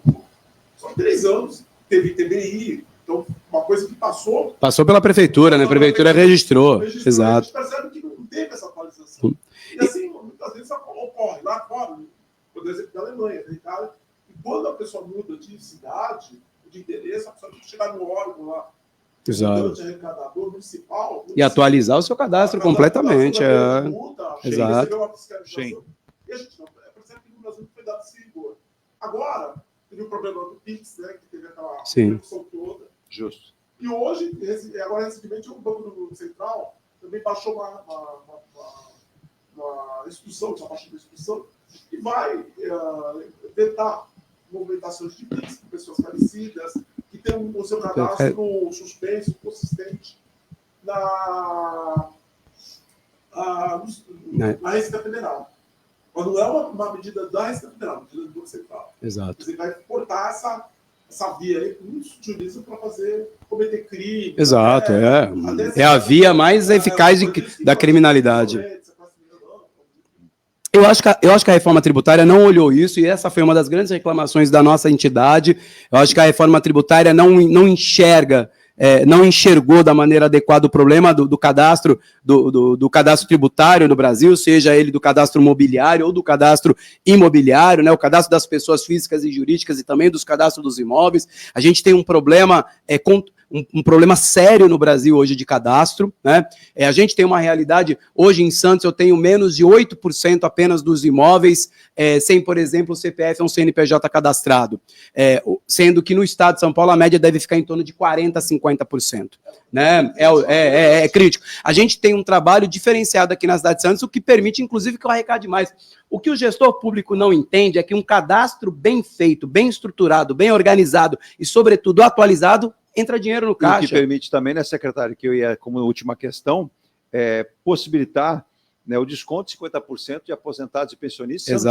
Só 3 anos, teve TBI, então uma coisa que passou... Passou pela prefeitura, né? A prefeitura registrou. Exato. A gente percebe que não teve essa atualização. E assim, muitas vezes ocorre lá fora, por exemplo, da Alemanha, da Itália, e quando a pessoa muda de cidade, de endereço, a pessoa tem que chegar no órgão lá, Exato. Arrecadador municipal, E atualizar o seu cadastro completamente. Exato. Sim. E a gente não percebe que no Brasil não foi dado esse rigor. Agora, teve o problema do PIX, né, que teve aquela repercussão toda. Justo. E hoje, agora recentemente, o Banco do Central também baixou uma instrução, uma baixa de instrução, que vai vetar movimentações de PIX com pessoas falecidas, que tem o seu cadastro suspenso, consistente na Receita Federal. Mas não é uma medida da Receita Federal, uma medida do Banco Central. Exato. Você vai cortar essa via aí com muitos juízes para cometer crime. Exato, é a via mais eficaz da criminalidade. Eu acho que a reforma tributária não olhou isso, e essa foi uma das grandes reclamações da nossa entidade. Eu acho que a reforma tributária não enxergou da maneira adequada o problema do cadastro, do cadastro tributário no Brasil, seja ele do cadastro mobiliário ou do cadastro imobiliário, né, o cadastro das pessoas físicas e jurídicas e também dos cadastros dos imóveis. A gente tem um problema um problema sério no Brasil hoje de cadastro, né? A gente tem uma realidade, hoje em Santos eu tenho menos de 8% apenas dos imóveis sem, por exemplo, o CPF ou um CNPJ cadastrado, sendo que no estado de São Paulo a média deve ficar em torno de 40% a 50%. Né? É crítico. A gente tem um trabalho diferenciado aqui na cidade de Santos, o que permite, inclusive, que eu arrecade mais. O que o gestor público não entende é que um cadastro bem feito, bem estruturado, bem organizado e, sobretudo, atualizado, entra dinheiro no caixa. O que permite também, né, secretário, que eu ia, como última questão, possibilitar, né, o desconto de 50% de aposentados e pensionistas.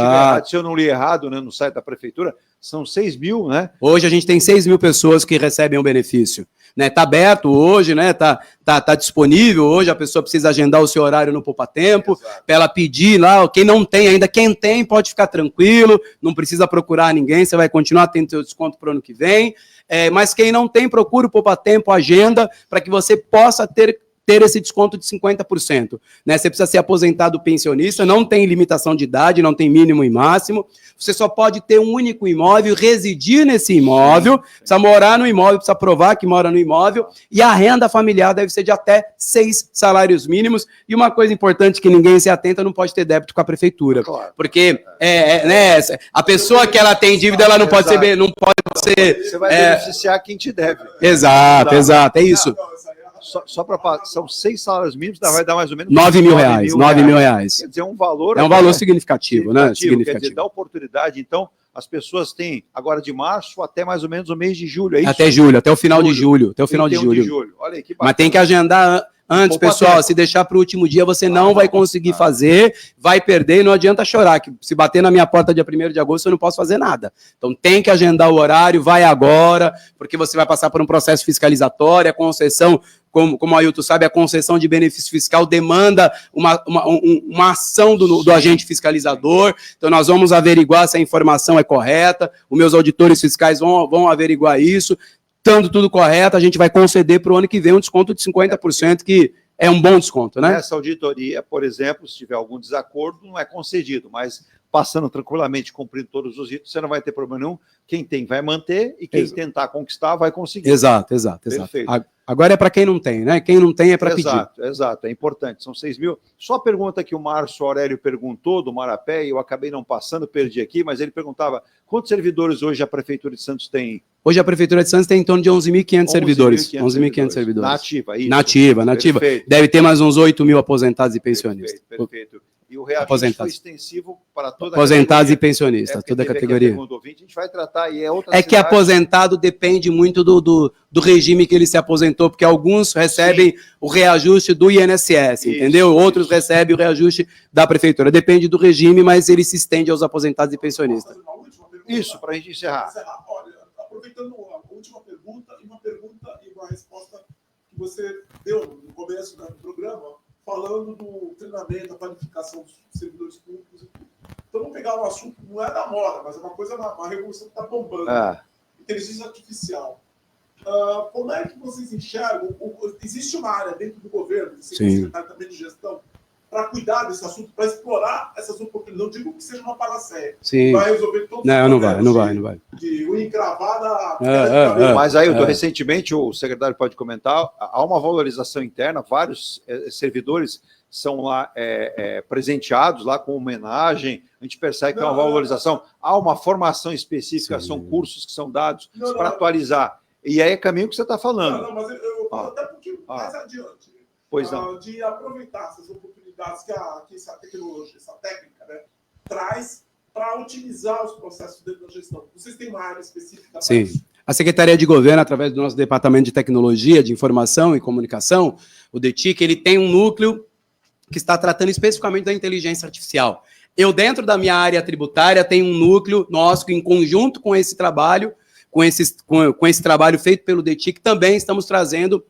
Se eu não li errado, né, no site da prefeitura, são 6 mil, né? Hoje a gente tem 6 mil pessoas que recebem o benefício. Né, tá aberto hoje, né? Tá disponível hoje, a pessoa precisa agendar o seu horário no Poupa Tempo, para ela pedir lá, quem não tem ainda, quem tem pode ficar tranquilo, não precisa procurar ninguém, você vai continuar tendo seu desconto para o ano que vem, mas quem não tem, procura o Poupa Tempo, agenda, para que você possa ter esse desconto de 50%. Né? Você precisa ser aposentado pensionista, não tem limitação de idade, não tem mínimo e máximo, você só pode ter um único imóvel, residir nesse imóvel, precisa morar no imóvel, precisa provar que mora no imóvel, e a renda familiar deve ser de até 6 salários mínimos, e uma coisa importante que ninguém se atenta, não pode ter débito com a prefeitura, porque né, a pessoa que ela tem dívida, ela não pode ser... Não pode ser você vai beneficiar quem te deve. Exato, é isso. Só para... São 6 salários mínimos, vai dar mais ou menos... 9 mil reais. Quer dizer, um valor... É um valor significativo, né? Quer dizer, dá oportunidade. Então, as pessoas têm, agora de março até mais ou menos o mês de julho, é isso? Até julho, até o final de julho. Até o final de julho. Olha aí, que bacana. Mas tem que agendar Antes, pessoal, se deixar para o último dia, você não vai conseguir fazer, vai perder e não adianta chorar, que se bater na minha porta dia 1º de agosto, eu não posso fazer nada. Então tem que agendar o horário, vai agora, porque você vai passar por um processo fiscalizatório, a concessão, como o Ailton sabe, a concessão de benefício fiscal demanda uma ação do agente fiscalizador, então nós vamos averiguar se a informação é correta, os meus auditores fiscais vão averiguar isso. Estando tudo correto, a gente vai conceder para o ano que vem um desconto de 50%, que é um bom desconto, né? Nessa auditoria, por exemplo, se tiver algum desacordo, não é concedido, mas passando tranquilamente, cumprindo todos os ritos, você não vai ter problema nenhum. Quem tem vai manter e quem tentar conquistar vai conseguir. Exato. Perfeito. Agora é para quem não tem, né? Quem não tem é para pedir. Exato, é importante. São 6 mil. Só a pergunta que o Márcio Aurélio perguntou do Marapé, e eu acabei não passando, perdi aqui, mas ele perguntava quantos servidores hoje a Prefeitura de Santos tem? Hoje a Prefeitura de Santos tem em torno de 11.500 servidores. 11.500 servidores. Nativa, isso. Nativa. Perfeito. Deve ter mais uns 8 mil aposentados e pensionistas. Perfeito. E o reajuste foi extensivo para toda a aposentados e pensionistas, toda a categoria. A gente vai tratar e que aposentado depende muito do regime que ele se aposentou, porque alguns recebem o reajuste do INSS, entendeu? Outros recebem o reajuste da Prefeitura. Depende do regime, mas ele se estende aos aposentados e pensionistas. Isso, para a gente encerrar. Olha, aproveitando a última pergunta e uma resposta que você deu no começo do programa, falando do treinamento, a qualificação dos servidores públicos. Então, vamos pegar um assunto, não é da moda, mas é uma revolução que está bombando. Inteligência artificial. Como é que vocês enxergam? Existe uma área dentro do governo, secretário também de gestão, para cuidar desse assunto, para explorar essas oportunidades. Não digo que seja uma panaceia. Vai resolver todos os problemas. Não vai. De unha encravada. Mas aí, recentemente, o secretário pode comentar, há uma valorização interna, vários servidores são lá presenteados lá com homenagem, a gente percebe que é uma valorização, há uma formação específica, são cursos que são dados para atualizar. E aí é caminho que você está falando. Mas eu falo até um pouquinho mais adiante. Pois não. De aproveitar essas oportunidades que essa tecnologia, essa técnica, né, traz para otimizar os processos dentro da gestão. Vocês têm uma área específica? Sim. A Secretaria de Governo, através do nosso Departamento de Tecnologia, de Informação e Comunicação, o DETIC, ele tem um núcleo que está tratando especificamente da inteligência artificial. Eu, dentro da minha área tributária, tenho um núcleo nosso que, em conjunto com esse trabalho, com esse trabalho feito pelo DETIC, também estamos trazendo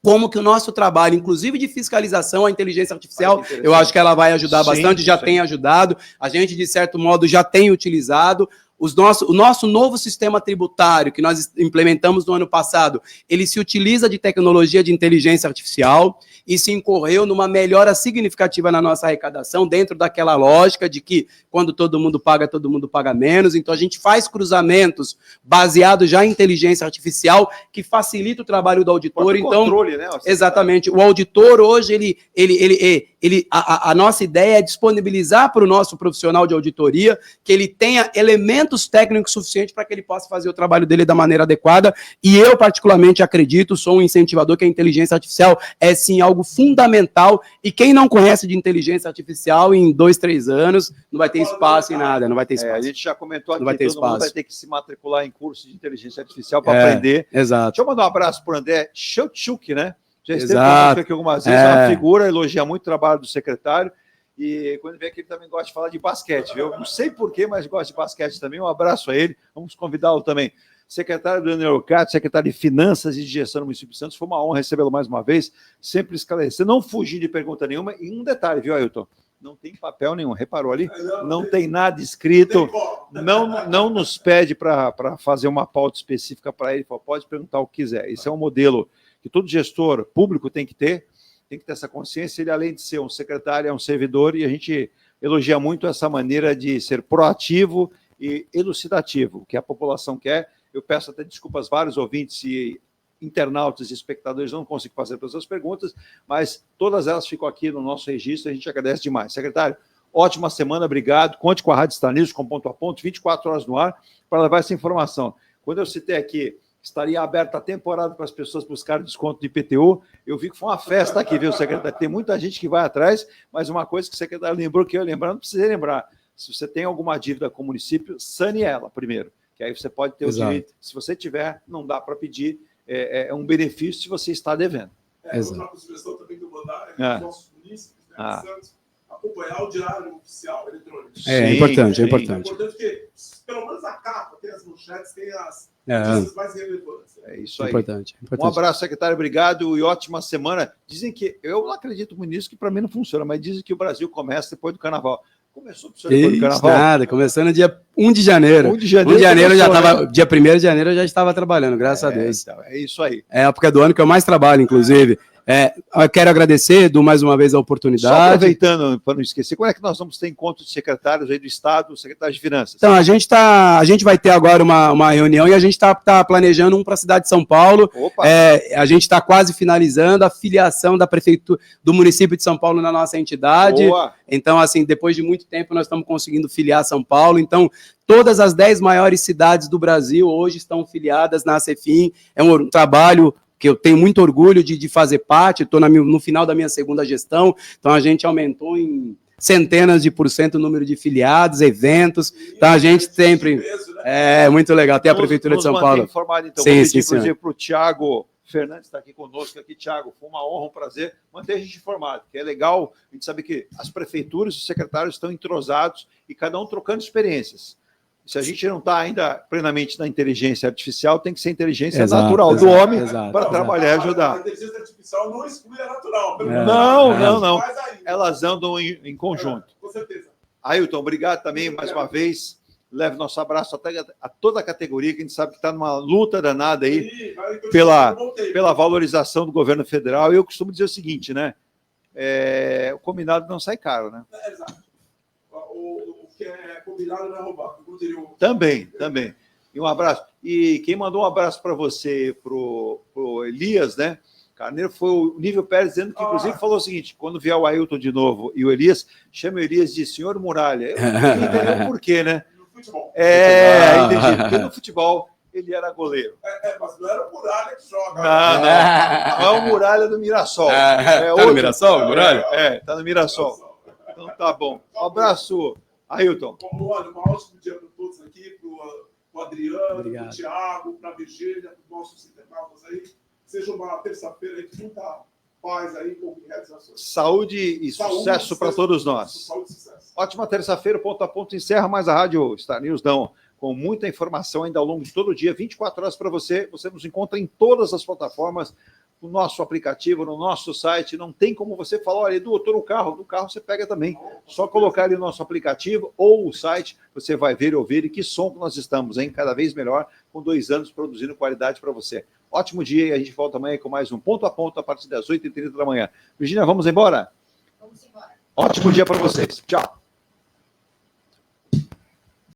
como que o nosso trabalho, inclusive de fiscalização à inteligência artificial, eu acho que ela vai ajudar bastante, já tem ajudado, a gente, de certo modo, já tem utilizado. O nosso novo sistema tributário, que nós implementamos no ano passado, ele se utiliza de tecnologia de inteligência artificial e se incorreu numa melhora significativa na nossa arrecadação, dentro daquela lógica de que, quando todo mundo paga menos. Então, a gente faz cruzamentos baseados já em inteligência artificial, que facilita o trabalho do auditor. Então, controle, né? Exatamente. O auditor, hoje, a nossa ideia é disponibilizar para o nosso profissional de auditoria que ele tenha elementos técnicos suficientes para que ele possa fazer o trabalho dele da maneira adequada. E eu, particularmente, acredito, sou um incentivador, que a inteligência artificial é, sim, algo fundamental. E quem não conhece de inteligência artificial, em 2, 3 anos, não vai ter espaço em nada, não vai ter espaço. A gente já comentou aqui, não vai ter todo espaço. Mundo vai ter que se matricular em curso de inteligência artificial para aprender. Exato. Deixa eu mandar um abraço para o André Schutschuk, né? Já esteve Exato. aqui algumas vezes, é uma figura, elogia muito o trabalho do secretário. E quando vem aqui, ele também gosta de falar de basquete, viu? Não sei porquê, mas gosta de basquete também. Um abraço a ele. Vamos convidá-lo também. Secretário do Neurocrat, secretário de Finanças e de Gestão do município de Santos, foi uma honra recebê-lo mais uma vez, sempre esclarecer, não fugir de pergunta nenhuma. E um detalhe, viu, Ailton? Não tem papel nenhum, reparou ali? Não tem nada escrito, não nos pede para fazer uma pauta específica para ele, pode perguntar o que quiser. Esse é um modelo que todo gestor público tem que ter essa consciência. Ele, além de ser um secretário, é um servidor, e a gente elogia muito essa maneira de ser proativo e elucidativo, o que a população quer. Eu peço até desculpas, vários ouvintes e internautas e espectadores não consigo fazer todas as perguntas, mas todas elas ficam aqui no nosso registro, a gente agradece demais. Secretário, ótima semana, obrigado. Conte com a Rádio Star News, com ponto a ponto, 24 horas no ar, para levar essa informação. Quando eu citei aqui, estaria aberta a temporada para as pessoas buscarem desconto de IPTU, eu vi que foi uma festa aqui, viu, secretário? Tem muita gente que vai atrás, mas uma coisa que o secretário lembrou, que eu ia lembrar, não precisei lembrar. Se você tem alguma dívida com o município, sane ela primeiro, que aí você pode ter o direito. Se você tiver, não dá para pedir, é um benefício se você está devendo. Exato. Outra sugestão também que eu vou dar é que os nossos munícipes, né, de Santos, acompanhar o diário oficial eletrônico. É importante, é importante. É importante que, pelo menos a capa, tem as manchetes, tem as notícias mais relevantes. É isso aí. Importante. Um abraço, secretário, obrigado e ótima semana. Dizem que, eu não acredito muito nisso, que para mim não funciona, mas dizem que o Brasil começa depois do Carnaval. Começou depois do Carnaval? Nada, começando dia 1 de janeiro. 1 de janeiro já estava, dia 1º de janeiro eu já estava trabalhando, graças a Deus. Então, é isso aí. É a época do ano que eu mais trabalho, inclusive. Eu quero agradecer, Edu, mais uma vez a oportunidade. Só aproveitando, para não esquecer, quando é que nós vamos ter encontro de secretários aí do Estado, secretários de Finanças? Então, a gente vai ter agora uma reunião e a gente está planejando um para a cidade de São Paulo. A gente está quase finalizando a filiação da prefeitura do município de São Paulo na nossa entidade. Boa. Então, assim, depois de muito tempo, nós estamos conseguindo filiar São Paulo. Então, todas as 10 maiores cidades do Brasil hoje estão filiadas na Cefim. É um trabalho que eu tenho muito orgulho de fazer parte, estou no final da minha segunda gestão, então a gente aumentou em centenas de % o número de filiados, eventos, então a gente sempre... É muito legal, tem a Prefeitura de São Paulo. Informado, então, sim, vou pedir, sim, inclusive, para o Thiago Fernandes está aqui conosco, aqui, Thiago, foi uma honra, um prazer manter a gente informado, que é legal a gente saber que as prefeituras e os secretários estão entrosados e cada um trocando experiências. Se a gente não está ainda plenamente na inteligência artificial, tem que ser inteligência natural do homem para trabalhar e ajudar. A inteligência artificial não exclui a natural. Não. Elas andam em conjunto. Com certeza. Ailton, obrigado também mais uma vez. Leve nosso abraço a toda a categoria, que a gente sabe que está numa luta danada aí pela valorização do governo federal. E eu costumo dizer o seguinte, né? O combinado não sai caro, né? Exato. O que é combinado não é roubado. Também. E um abraço. E quem mandou um abraço para você, pro Elias, né? Carneiro, foi o Nível Pérez, dizendo que, inclusive, falou o seguinte: quando vier o Ailton de novo e o Elias, chama o Elias de senhor Muralha. Eu não entendi o porquê, né? No futebol. Entendi. Porque no futebol ele era goleiro. Mas não era o Muralha que joga. Não é o Muralha do Mirassol. Tá no Mirassol, Muralha? Tá no Mirassol. Então tá bom. Um abraço, Ailton. Olha, um ótimo dia para todos aqui, para o Adriano, para o Thiago, para a Virgínia, para os nossos internautas aí. Seja uma terça-feira de muita paz aí, com realizações. Saúde e sucesso para todos nós. Saúde e sucesso. Ótima terça-feira, ponto a ponto encerra mais a Rádio Star News, com muita informação ainda ao longo de todo o dia, 24 horas para você. Você nos encontra em todas as plataformas, no nosso aplicativo, no nosso site. Não tem como você falar, olha, Edu, eu estou no carro você pega também. Só colocar ali o nosso aplicativo ou o site, você vai ver e ouvir. E que som que nós estamos, hein? Cada vez melhor, com 2 anos produzindo qualidade para você. Ótimo dia e a gente volta amanhã com mais um Ponto a Ponto a partir das 8h30 da manhã. Virgínia, vamos embora? Vamos embora. Ótimo dia para vocês. Tchau.